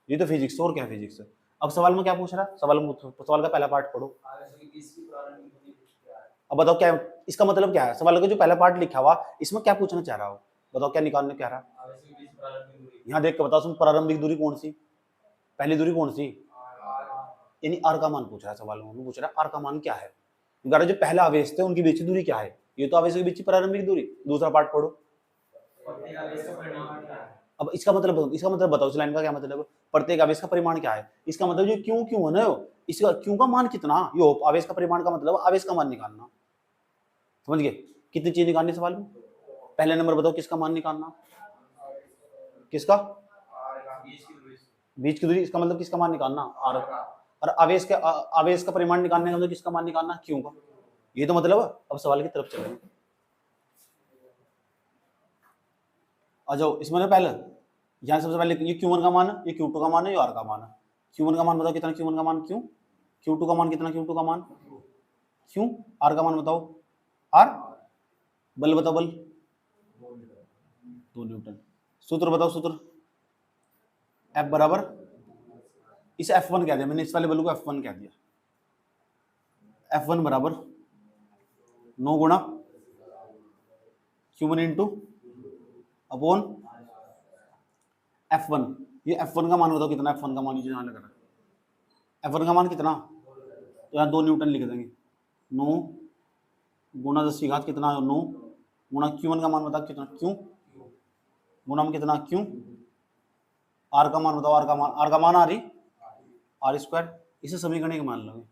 ये तो फिजिक्स, और क्या फिजिक्स है। अब सवाल में क्या पूछ रहा है, सवाल का पहला पार्ट पढ़ो। अब बताओ क्या इसका मतलब क्या है, सवाल का जो पहला पार्ट लिखा हुआ इसमें क्या पूछना चाह रहा हो, बताओ क्या निकालने क्या रहा। यहाँ देख के बताओ तुम, प्रारंभिक दूरी कौन सी, पहली दूरी कौन सी, यानी आर का मान पूछ रहा है सवाल में, पूछ रहा है आर का मान क्या है, जो पहला आवेश थे उनकी बीच की दूरी क्या है, ये तो आवेश के बीच की प्रारंभिक दूरी। दूसरा पार्ट पढ़ो। अब इसका मतलब बताओ, इस लाइन का क्या मतलब है, प्रत्येक आवेश का परिमाण क्या है, इसका मतलब जो क्यों क्यों है ना, इसका क्यों का मान कितना, यो आवेश का परिमाण का मतलब आवेश का मान निकालना, समझ गए? कितनी चीज निकालनी सवाल में, पहले नंबर बताओ किसका मान निकालना, किसका, बीच की दूरी, इसका मतलब किसका मान निकालना, आर। और आवेश का परिमाण निकालने का मतलब किसका मान निकालना, क्यों का। ये तो मतलब है। अब सवाल की तरफ चलेंगे, आ जाओ इसमें ना, पहले यहाँ सबसे पहले ये Q1 का मान है, ये Q2 का मान है, ये R का मान है। Q1 का मान बताओ कितना, Q1 का मान क्यों, Q2 का मान कितना, Q2 का मान क्यों, R का मान बताओ, R, बल बताओ, बल 2 न्यूटन। सूत्र बताओ, सूत्र F बराबर, इसे F1 कह दिया मैंने, इस वाले बल को F1 कह दिया, F1 बराबर 9 गुणा Q1 इंटू अपॉन F1। ये F1 का मान बताओ कितना, F1 का मान जो यहाँ लग रहा है, F1 का मान कितना, तो यहाँ 2 न्यूटन लिख देंगे। 9 गुना 10 की घात कितना है 9 गुना Q1 का मान बता कितना, क्यू गुना में कितना क्यू, आर का मान बताओ, आर का मान आर स्क्वायर। इसे समीकरण एक मान लोगे,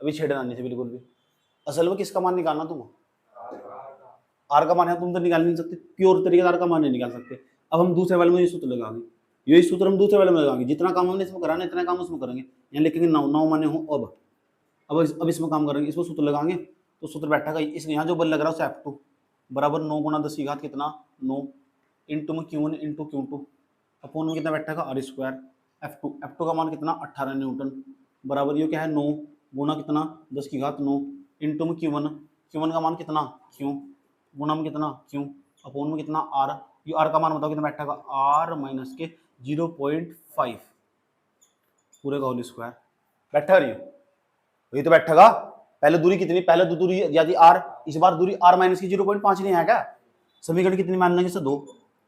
अभी छेड़ना नहीं थे बिल्कुल भी। असल में किसका मान निकालना तुम, आर का मान है, तुम तो निकाल नहीं सकते, प्योर तरीके से आर का मान नहीं निकाल सकते। अब हम दूसरे वाले में ये सूत्र लगाएंगे, यही सूत्र हम दूसरे वाले में लगाएंगे, जितना काम हमने इसमें कराना इतना काम उसमें करेंगे। यहाँ लिखेंगे 9 माने हो अब इसमें काम करेंगे, इसमें सूत्र लगाएंगे तो सूत्र बैठेगा इसमें, यहाँ जो बल लग रहा है F2 बराबर 9 गुना 10 की घात कितना 9 इंटू में Q1 इंटू Q2 अपोन में कितना बैठेगा आर स्क्वायर। F2 का मान कितना 18 न्यूटन बराबर ये क्या है 9 गुना कितना 10 की घात 9 इंटू में Q1 का मान कितना Q गुना में कितना Q अपोन में कितना R, ये R का मान बताओ कितना बैठेगा R माइनस के 0.5 पूरे का होल स्क्वायर बैठा रही हो, ये तो बैठेगा। पहले दूरी कितनी, पहले दो दूरी यदि R, इस बार दूरी R माइनस की 0.5 नहीं है क्या, समीकरण कितनी मान लेंगे इसे 2,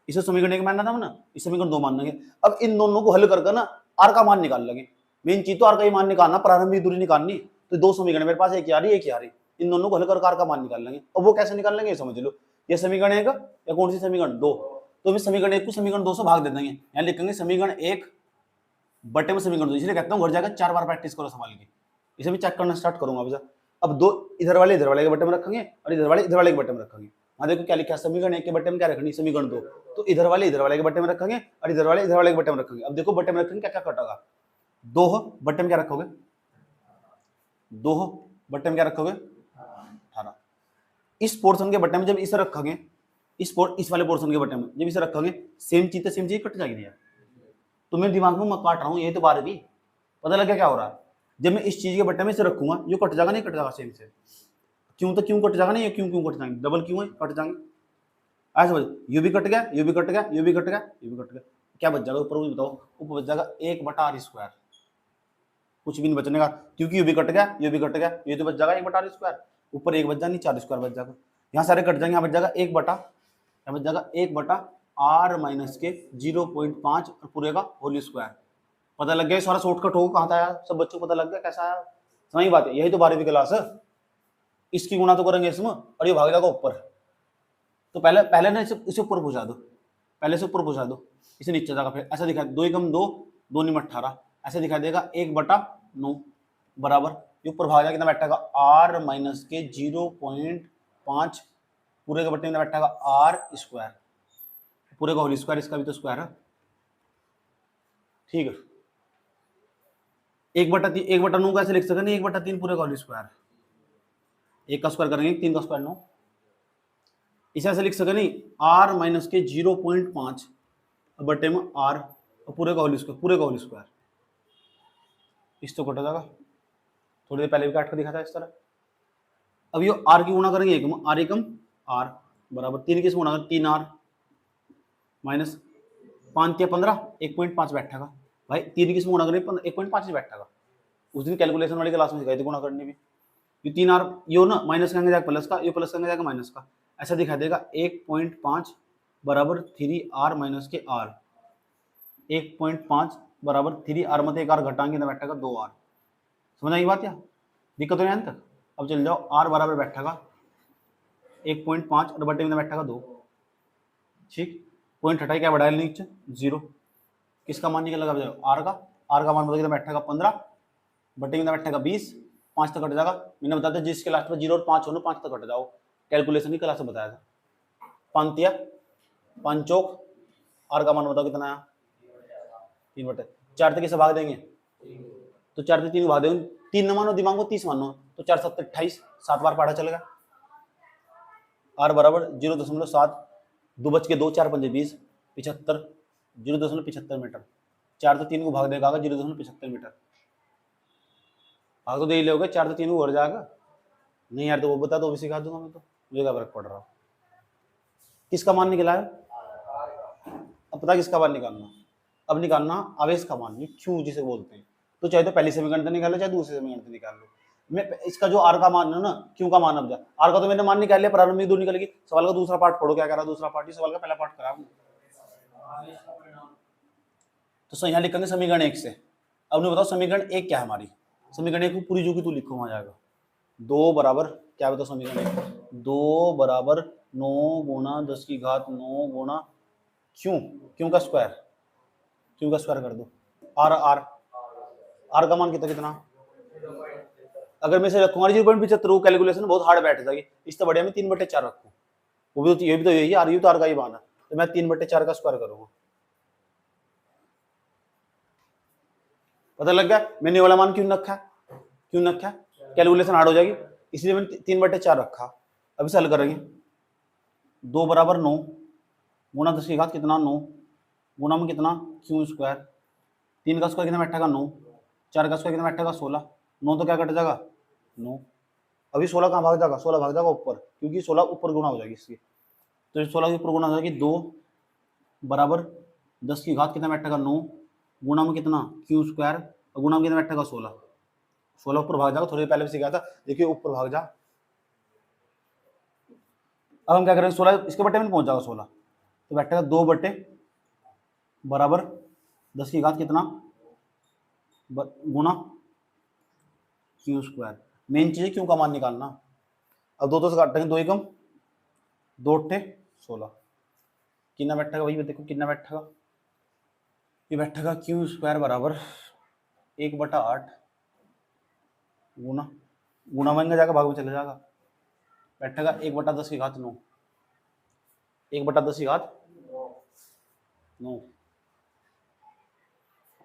इसे समीकरण एक मानना था ना, इस समीकरण 2 मान लेंगे। अब इन दोनों को हल करके ना R का मान निकाल लेंगे, मेन चीज तो R का ही मान निकालना, प्रारंभिक दूरी निकालनी। तो 2 समीकरण मेरे पास एक आ रही है, इन दोनों को हल कर R का मान निकाल लेंगे। अब वो कैसे निकाल लेंगे समझ लो, ये समीकरण 1 या कौन सी समीकरण 2, तो समीकरण 1 को समीकरण 2 से भाग दे देंगे, यहाँ लिखेंगे समीकरण 1 बटे में समीकरण 2, इसलिए कहता हूँ घर जाकर 4 बार प्रैक्टिस करो सवाल की, इसे भी चेक करना स्टार्ट करूंगा। अब 2 इधर वाले के बटे में रखेंगे और इधर वाले के बटे में रखेंगे। हाँ देखो क्या लिखा है, समीकरण 1 के बटे में क्या रखनी, समीकरण 2, तो इधर वाले के बटे में रखेंगे और इधर वाले के बटे में रखेंगे। अब देखो बटे में रखेंगे क्या क्या कटेगा, 2 बटे में क्या रखोगे, 2 बटे में क्या रखोगे 18। इस पोर्शन के बटे में जब इसे रखोगे, इस वाले पोर्शन के बटे में जब इसे रखोगे, सेम चीज कट जाएगी यार। तो मेरे दिमाग में मैं काट रहा हूँ, ये तो 12वीं पता लग गया क्या हो रहा है। जब मैं इस चीज के बटे में इसे रखूंगा, ये कट जाएगा नहीं कट जाएगा सेम से, क्यों तो क्यों कट जाएगा नहीं, ये क्यों कट जाएंगे, डबल क्यों है कट जाएंगे। ऐसे समझ, ये भी कट गया, ये भी कट गया, ये भी कट गया, ये भी कट गया, क्या बच जाएगा ऊपर बताओ, ऊपर बच जाएगा 1 बटा आर स्क्वायर, कुछ भी नहीं बचने का, क्योंकि ये भी कट गया, ये भी कट गया, ये तो बच जाएगा 1 बटा आर स्क्वायर, ऊपर 1 बच जाएगा, नीचे आर स्क्वायर बच जाएगा, यहाँ सारे कट जाएंगे, यहाँ बच जाएगा 1 बटा, यहाँ बच जाएगा 1 बटा आर माइनस के 0.5 और पूरे का होल स्क्वायर। पता लग गया सारा शॉर्टकट होगा कहाँ था यार, सब बच्चों को पता लग गया कैसा आया, सही बात है, यही तो 12वीं क्लास है। इसकी गुणा तो करेंगे इसमें और ये भाग जाएगा ऊपर, तो पहले ना इसे ऊपर पहुंचा दो, पहले से ऊपर पहुंचा दो, इसे नीचे जाएगा, फिर ऐसा दिखा 2 एकम 2 2 निम 18 ऐसे दिखाई देगा 1 बटा 9 बराबर, ये ऊपर भाग जाएगा कितना बैठेगा आर माइनस के 0.5 पूरे के बटे में बैठेगा आर स्क्वायर, पूरे का होल स्क्वायर, इसका भी तो स्क्वायर है, ठीक है। 1 बटा 9 कैसे लिख सकते हैं, 1 बटा 3 पूरे का होल स्क्वायर, 1 का स्क्वायर करेंगे 3 का स्क्वायर 9, इसे ऐसे लिख सकते नहीं आर माइनस के 0.5 बटे में आर पूरे का होल स्क्वायर, पूरे का होल स्क्वायर, इस तो कटा जाएगा, थोड़ी देर पहले भी काट कर दिखा था इस तरह। अब ये आर की गुणा करेंगे एकम आर बराबर 3 किस गुणा 3 आर माइनस 5 या 15 1.5 बैठेगा भाई, 3 किस गुणा करेंगे 1.5 ही बैठेगा, उस दिन कैलकुलेशन वाली क्लास में सिखाई थी गुणा करनी भी। ये 3 आर ये ना माइनस का जाएगा प्लस का, ये प्लस का जाएगा माइनस का, ऐसा दिखा देगा 1.5 बराबर 3 आर माइनस के आर, 1.5 बराबर 3 आर में 1 आर घटाएंगे तो बैठेगा 2 आर, समझ आई बात या दिक्कत हो नहीं तक। अब चल जाओ आर बराबर बैठेगा 1.5 और बटे में बैठेगा 2, ठीक, पॉइंट हटाई क्या बढ़ाया नीचे 0, किसका मान निकल लगा आर का मान बताइए बैठेगा 15 बटे में बैठेगा 20, 5 तक कट जाएगा, मैंने बताया था जिसके लास्ट में 0 और 5 हो 5 तक कट जाओ, कैलकुलेशन की क्लास में बताया था। 5 चौक आर का मान बताओ कितना है 3 बटे 4 तक इसे भाग देंगे, तो 4 से 3 भाग देंगे, 3 न मानो दिमाग को 30 मानो, तो 4 7 28 7 बार पढ़ा चलेगा, आर बराबर 0.7 2 बच के 2 4 5 20 75 0.75 मीटर, 4 से 3 को भाग देगा 0.75 मीटर, भाग तो दे ही लोगे, 4 से 3 को भर जाएगा नहीं यार, तो वो बता दो भी सिखा दूंगा मैं, तो मुझे क्या फर्क पड़ रहा। किसका मान निकला है, अब पता किसका मान निकालना, अब निकालना आवेश का मान, क्यू जिसे बोलते हैं, तो चाहे तो पहली समीकरण से निकाल लो चाहे दूसरे समीकरण से निकाल लो। मैं इसका जो आर का मान है ना, क्यू का मान, अब जा आर का तो मैंने मान निकाल लिया, प्रारंभिक दूरी निकल गई, सवाल का दूसरा पार्ट पढ़ो क्या करा, दूसरा पार्ट ही सवाल का पहला पार्ट करा, तो यहाँ लिखेंगे समीकरण 1 से अब नहीं बताओ समीकरण एक क्या है हमारी, समीकरण एक पूरी जो की तू लिखो वहां जाएगा। 2 बराबर क्या बताओ समीकरण एक, 2 बराबर 9 गुणा 10 की घात 9 गुणा क्यों का स्क्वायर, क्यों का स्क्वायर कर दो, आर आर आर का मान कितना, अगर मैं इसे रखूंगा 0.75 कैलकुलेशन बहुत हार्ड बैठ जाएगी, इससे बढ़िया मैं 3/4 रखूँ, वो भी तो ये भी तो यही आर यू तो आर का ही मान है, तो मैं 3/4 का स्क्वायर करूंगा। पता लग गया मैंने वाला मान क्यों रखा, क्यों रखा, कैलकुलेशन हार्ड हो जाएगी इसलिए मैंने 3/4 रखा। अब इसे हल करेंगे, 2 बराबर 9 गुणा 10 की घात कितना 9 गुणा में कितना क्यू स्क्वायर, 3 का स्क्वायर कितना बैठेगा 9, 4 का स्क्वायर कितना बैठेगा 16, 9 तो क्या कट जाएगा 9, अभी 16 कहाँ भाग जाएगा, 16 भाग जाएगा ऊपर क्योंकि 16 ऊपर गुणा हो जाएगी इसकी, तो 16 के ऊपर गुणा हो जाएगी 2 बराबर 10 की घात कितना बैठेगा 9 गुणा में कितना क्यू स्क्वायर और गुणा में कितना बैठेगा 16, 16 ऊपर भाग जाएगा, थोड़ी पहले भी सिखाया था देखिए ऊपर भाग जा। अब हम क्या करेंगे 16 इसके बट्टे में पहुंच जाएगा 16 तो बैठेगा 2 बट्टे बराबर 10 की घात कितना गुणा क्यू स्क्वायर, मेन चीज है क्यू का मान निकालना। अब 2 से काटेंगे 2 एकम 2 अट्ठे 16 कितना बैठेगा वही देखो कितना बैठेगा, ये बैठेगा क्यू स्क्वायर बराबर 1/8 गुणा गुणा बन जाएगा भाग में चले जाएगा, बैठेगा 1/10 की घात 9, 1/10 की घात 9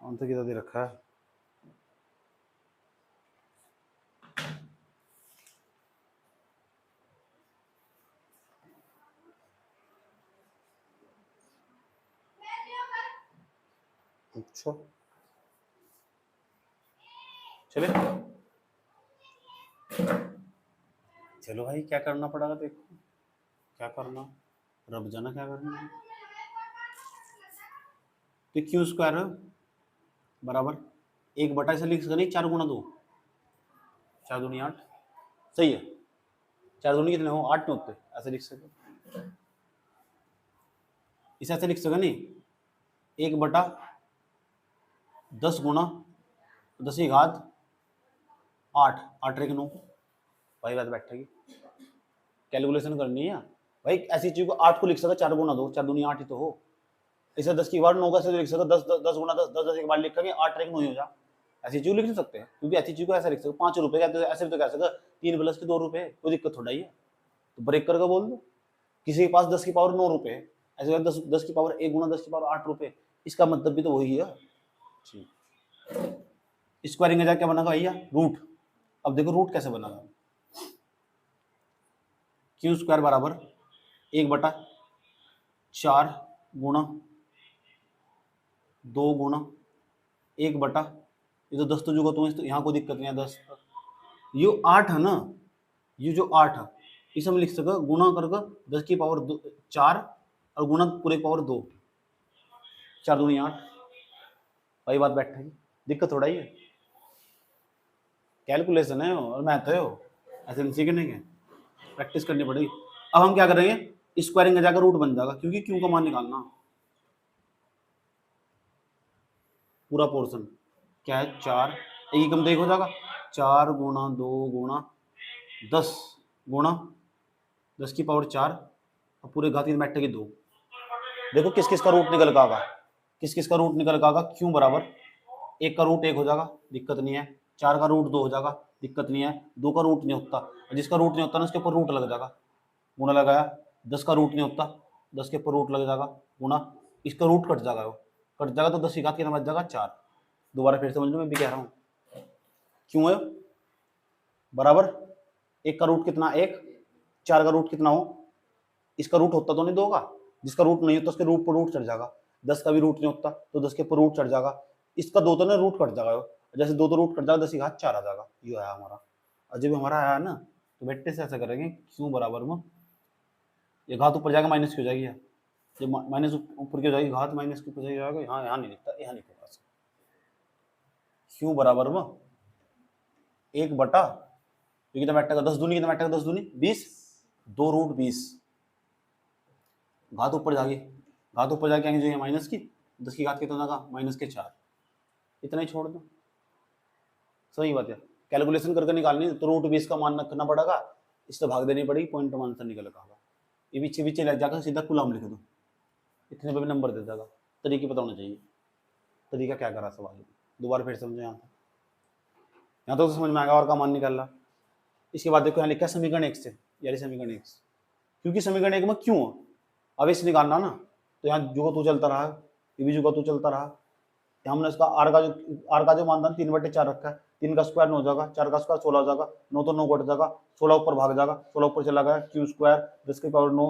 आंसर कितना दे रखा है, अच्छा चले चलो भाई क्या करना पड़ेगा देखो, क्या करना रब जाना क्या करना है, तो क्यू स्क्वायर बराबर 1/, ऐसे लिख सकते नहीं 4 गुणा 2 4 दूनी 8 सही है, 4 दूनी कितने हो 8 में होते ऐसे लिख सकते, इसे ऐसे लिख सकते नहीं 1/10 गुणा 10 की घात 8 8 × 9 भाई बात बैठेगी, कैलकुलेशन करनी है भाई, ऐसी चीज को 8 को लिख सकता 4 गुणा 2 4 दूनी 8 ही तो हो, इसे 10 की बार 9 का से लिख सकता 10 गुणा 10 10 एक बार लिख करके 8 × 9 ही हो जा, ऐसी चीज लिख नहीं सकते हैं क्योंकि ऐसी चीज को ऐसा लिख सकते 5 रुपए का, ऐसे भी तो कह सकते 3 + के 2 रुपए, कोई दिक्कत थोड़ा ही है, तो ब्रेक करके बोल दो, किसी के पास 10 की पावर 9 रुपए है ऐसे 10 की पावर 1 गुणा 10 की पावर 8 रुपए, इसका मतलब भी तो वही है। स्क्वायरिंग में जाके क्या बनेगा भैया रूट, अब देखो रूट कैसे बनेगा, क्यू स्क्वायर बराबर 1/4 गुणा 2 गुणा 1/, ये तो 10 तो जुगा तुम्हें तो यहाँ कोई दिक्कत नहीं है 10, ये 8 है ना, ये जो 8 है इसे हम लिख सके गुणा करके 10 की पावर 4 और गुणा पूरे पावर 2 4 दूनी 8 वही बात बैठेगी, दिक्कत थोड़ा ही है, कैलकुलेशन है और मैथ है ऐसे नहीं सीखने के, प्रैक्टिस करनी पड़ेगी। अब हम क्या करेंगे स्क्वायरिंग में जाकर रूट बन जाएगा क्योंकि क्यू का मान निकालना, पूरा पोर्शन क्या है 4 एक एकम देख हो जाएगा 4 गुणा 2 गुणा 10 गुणा 10 की पावर 4 और पूरे घात में बैठेगी 2, देखो किस किस का रूट निकल का आगा, किस किस का रूट निकल का आगा, क्यों बराबर 1 का रूट 1 हो जाएगा दिक्कत नहीं है, 4 का रूट 2 हो जाएगा दिक्कत नहीं है, 2 का रूट नहीं होता, जिसका रूट नहीं होता ना उसके ऊपर रूट लग जाएगा, गुणा लगाया 10 का रूट नहीं होता 10 के ऊपर रूट लग जाएगा गुणा, इसका रूट कट जाएगा, वो कट जाएगा तो 10 की घात कितना बच जाएगा 4, दोबारा फिर समझ लो मैं भी कह रहा हूँ, क्यों है बराबर 1 का रूट कितना 1, 4 का रूट कितना हो, इसका रूट होता तो नहीं 2 का, जिसका रूट नहीं होता उसके रूट पर रूट चढ़ जाएगा, 10 का भी रूट नहीं होता तो 10 के ऊपर रूट चढ़ जाएगा, इसका 2 तो ना रूट कट जाएगा, जैसे 2 तो रूट कट जाएगा 10 की घात 4 आ जाएगा, ये आया हमारा, और जब हमारा आया ना तो बेटे से ऐसा करेंगे क्यों बराबर में ये घात ऊपर जाएगा माइनस की हो जाएगी, जब माइनस ऊपर की हो जाएगी घात माइनस की ऊपर जाएगा, यहाँ यहाँ नहीं लिखता यहाँ लिखूंगा, क्यों बराबर में 1/, कितना बैठेगा 10 दूनी कितना बैठेगा 10 दूनी 20 2 रूट 20, घात ऊपर जाएगी, घात ऊपर जाके आएंगे जो है माइनस की 10 की घात कितना का -4, इतना ही छोड़ दो। सही बात है, कैलकुलेशन करके निकालनी तो रूट 20 का मान रखना पड़ेगा, इससे भाग देनी पड़ेगी, पॉइंट में आंसर निकलेगा। ये पीछे पीछे लग जाकर सीधा कुलाम लिख दो, इतने पे भी नंबर दे देगा। तरीके पता होना चाहिए, तरीका क्या करा सवाल, दोबारा फिर समझो। यहाँ तो समझ में आएगा और का मान निकाल रहा। इसके बाद देखो यहाँ लिखा समीकरण 1 से, यानी समीकरण 1 क्योंकि समीकरण 1 में क्यों आवेश निकालना ना, तो यहाँ जो तू चलता रहा, ये भी जो तू चलता रहा। हमने इसका आर का जो मान था 3/4 रखा है, 3 का स्क्वायर 9 हो जाएगा, 4 का स्क्वायर 16 हो जाएगा, 9 तो 9 कट जाएगा, 16 ऊपर भाग जाएगा, 16 ऊपर चला गया, क्यू स्क्वायर 10 की पावर 9।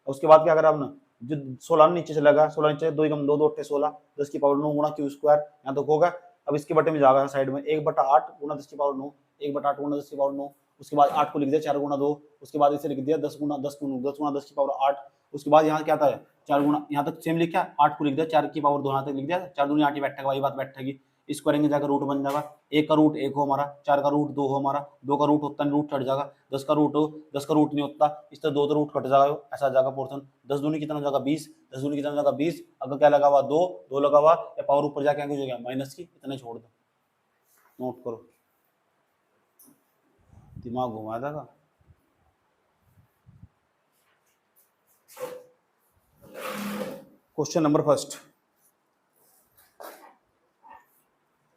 उसके बाद क्या करा हमने, जो 16 नीचे चला गया, 16 नीचे 2 कम 2 2 16, 10 की पावर 9 गुणा क्यू स्क्वायर, यहाँ तक होगा। अब इसके बटे में जाएगा साइड में 1/8 गुणा 10 की पावर 9, 1/8 गुणा 10 की पावर 9। उसके बाद 8 को लिख दिया 4 गुणा 2, उसके बाद इसे लिख दिया 10 गुणा 10 गुणा 10 की पावर 8। उसके बाद यहाँ क्या था 4 गुणा, यहाँ तक सेम लिखा, 8 को लिख दिया 4 की पावर 2 यहाँ तक लिख दिया, 4 दूनी 8 ही बैठेगा, वही बात बैठेगी। इसको करेंगे जाकर रूट बन जाएगा, 1 का रूट 1 हो हमारा, 4 का रूट 2 हो हमारा, 2 का रूट होता है रूट कट जाएगा, 10 का रूट हो, 10 का रूट नहीं होता, इस तरह 2 तो रूट कट जाएगा, ऐसा जाएगा पोर्शन। 10 दूनी कितना हो जाएगा 20, 10 दूनी कितना हो जाएगा 20। अगर क्या लगा हुआ 2 लगा हुआ, या पावर ऊपर जाके कुछ हो गया माइनस की, इतना छोड़ दो, नोट करो, दिमाग घुमा देगा। Question number first,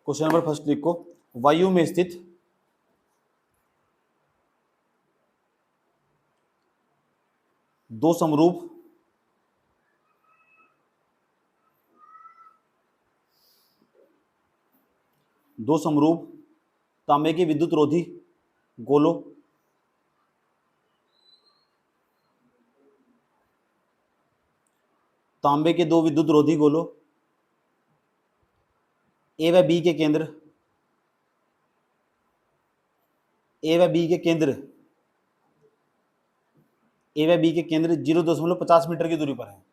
question number first लिखो, वायु में स्थित दो समरूप तांबे के विद्युत रोधी गोलों तांबे के दो विद्युत रोधी गोलों ए व बी के केंद्र, ए व बी के केंद्र, ए व बी के केंद्र 0.50 मीटर की दूरी पर है।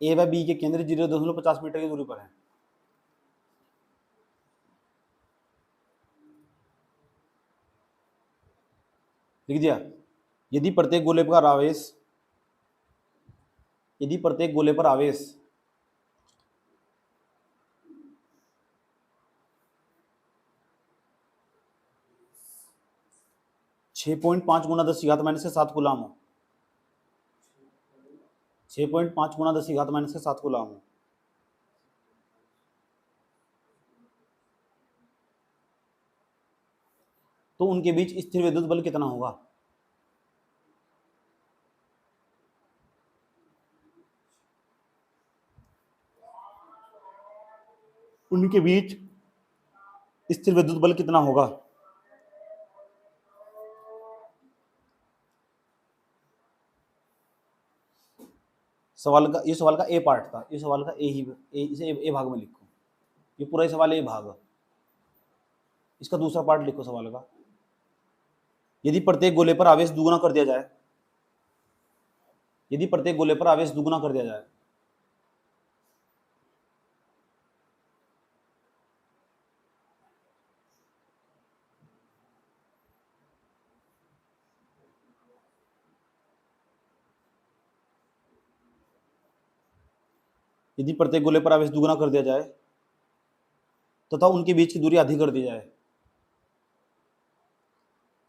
ए व बी के केंद्र 0.50 मीटर की दूरी पर है। लिख दिया। यदि प्रत्येक गोले पर आवेश, यदि प्रत्येक गोले पर आवेश 6.5 गुना 10 की घात माइनस के 7 गुलाम हो, 6.5 गुना 10 की घात माइनस के 7 गुलाम हो, तो उनके बीच स्थिर विद्युत बल कितना होगा। उनके बीच स्थिर विद्युत बल कितना होगा। सवाल का, ये सवाल का ए पार्ट था, ये सवाल का ए ही इसे ए भाग में लिखो, ये पूरा सवाल ए भाग। इसका दूसरा पार्ट लिखो सवाल का, यदि प्रत्येक गोले पर आवेश दुगुना कर दिया जाए, यदि प्रत्येक गोले पर आवेश दुगुना कर दिया जाए, यदि प्रत्येक गोले पर आवेश दुगुना कर दिया जाए तथा उनके बीच की दूरी आधी कर दी जाए,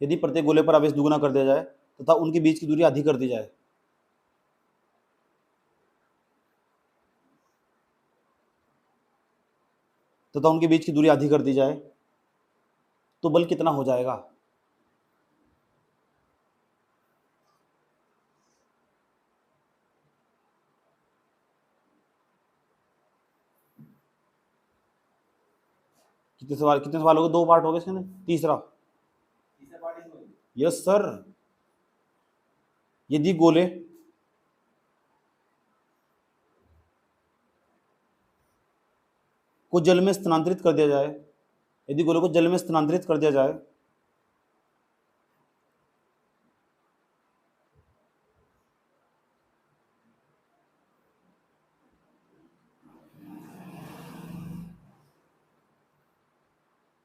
यदि प्रत्येक गोले पर आवेश दुगुना कर दिया जाए तथा उनके बीच की दूरी आधी कर दी जाए, तथा उनके बीच की दूरी आधी कर दी जाए, तो बल कितना हो जाएगा। कितने सवाल हो गए, 2 पार्ट हो गए इसके अंदर, तीसरा यस सर। यदि गोले को जल में स्थानांतरित कर दिया जाए, यदि गोले को जल में स्थानांतरित कर दिया जाए,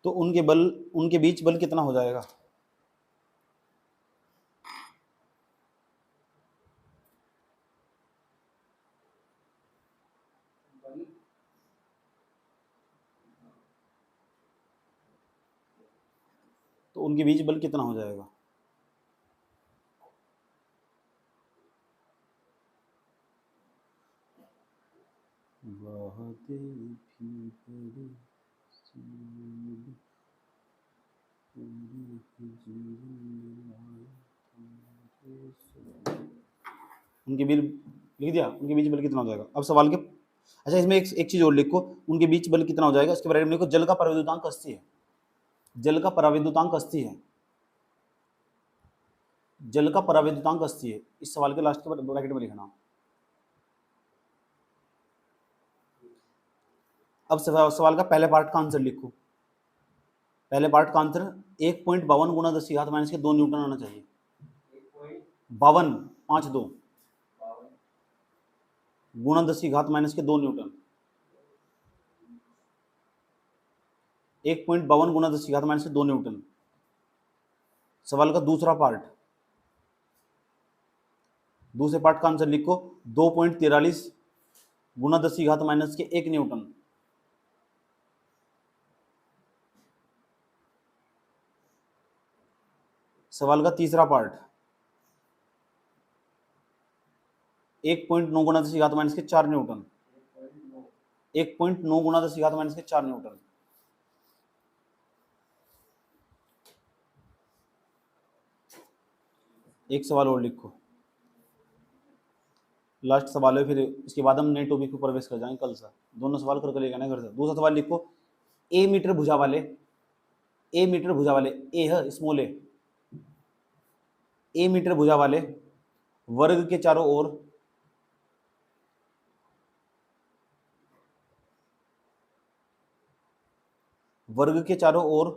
तो उनके बीच बल कितना हो जाएगा। उनके बीच बल कितना हो जाएगा? उनके बीच लिख दिया, उनके बीच बल कितना हो जाएगा? अब सवाल के, अच्छा इसमें एक चीज और लिखो, उनके बीच बल कितना हो जाएगा, इसके बारे में लिखो। जल का पराविद्युतांक 80 है। जल का पराविद्युतांक 80 है। जल का पराविद्युतांक 80 है। इस सवाल के लास्ट के ब्रैकेट में लिखना। अब सवाल का पहले पार्ट का आंसर लिखो। पहले पार्ट का आंसर 1.52 गुणा 10⁻² न्यूटन आना चाहिए। 52 52 गुणा 10⁻² न्यूटन। 1.52 गुणा 10⁻² न्यूटन। सवाल का दूसरा पार्ट, दूसरे पार्ट का आंसर लिखो 2.43 गुणा 10⁻⁻1 न्यूटन। सवाल का तीसरा पार्ट 1.9 गुणा 10⁻⁴ न्यूटन। 1.9 गुणा 10⁻⁴ न्यूटन। एक सवाल और लिखो, लास्ट सवाल है, फिर इसके बाद हम नए टॉपिक पर प्रवेश कर जाएंगे कल से। दोनों सवाल करके लेके आना घर से। दूसरा सवाल लिखो, ए मीटर भुजा वाले, ए मीटर भुजा वाले, ए है स्मॉल ए मीटर भुजा वाले वर्ग के चारों ओर वर्ग के चारों ओर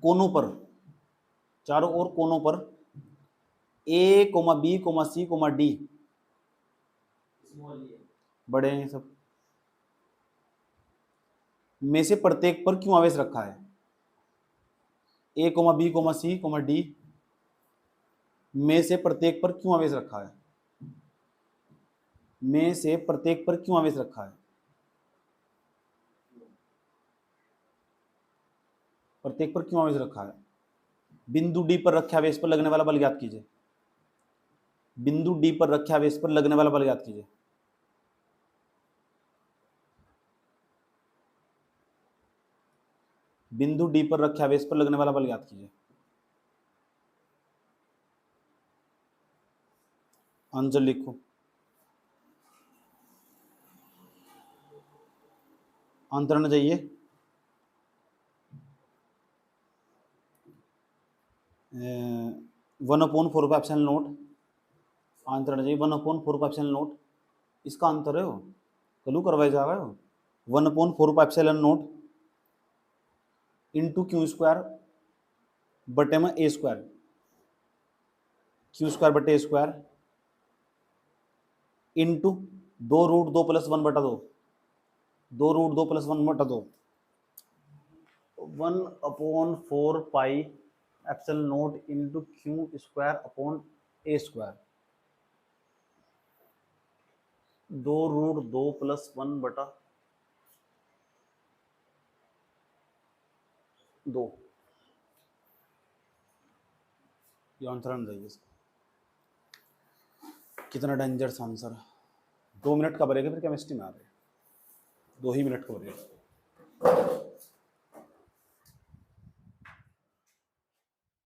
कोनों पर, चारों ओर कोनों पर A comma B comma C comma D, बड़े हैं सब, में से प्रत्येक पर क्यों आवेश रखा है? A comma B comma C comma D में से प्रत्येक पर क्यों आवेश रखा है? में से प्रत्येक पर क्यों आवेश रखा है? प्रत्येक पर क्यों आवेश रखा है? बिंदु डी पर रखे आवेश पर लगने वाला बल ज्ञात कीजिए। बिंदु डी पर रखे आवेश पर लगने वाला बल ज्ञात कीजिए। बिंदु डी पर रखे आवेश पर लगने वाला बल ज्ञात कीजिए। आंसर लिखो। आंसर आना चाहिए 1/4 आंसर आना चाहिए 1/4 इसका आंसर है वो, कलू करवाया जा रहा है 1/4 इंटू क्यू स्क्वायर बटे में ए स्क्वायर, क्यू स्क्वायर बटे A square into 2√2 + 1/2, 2√2 + 1/2, 1/4 pi epsilon nought into Q square upon A square, 2√2 + 1/2। ये आंसर आना चाहिए इसका। कितना डेंजरस आंसर है। 2 मिनट का ब्रेक है, फिर केमिस्ट्री में आ रहे हैं। 2 ही मिनट का ब्रेक।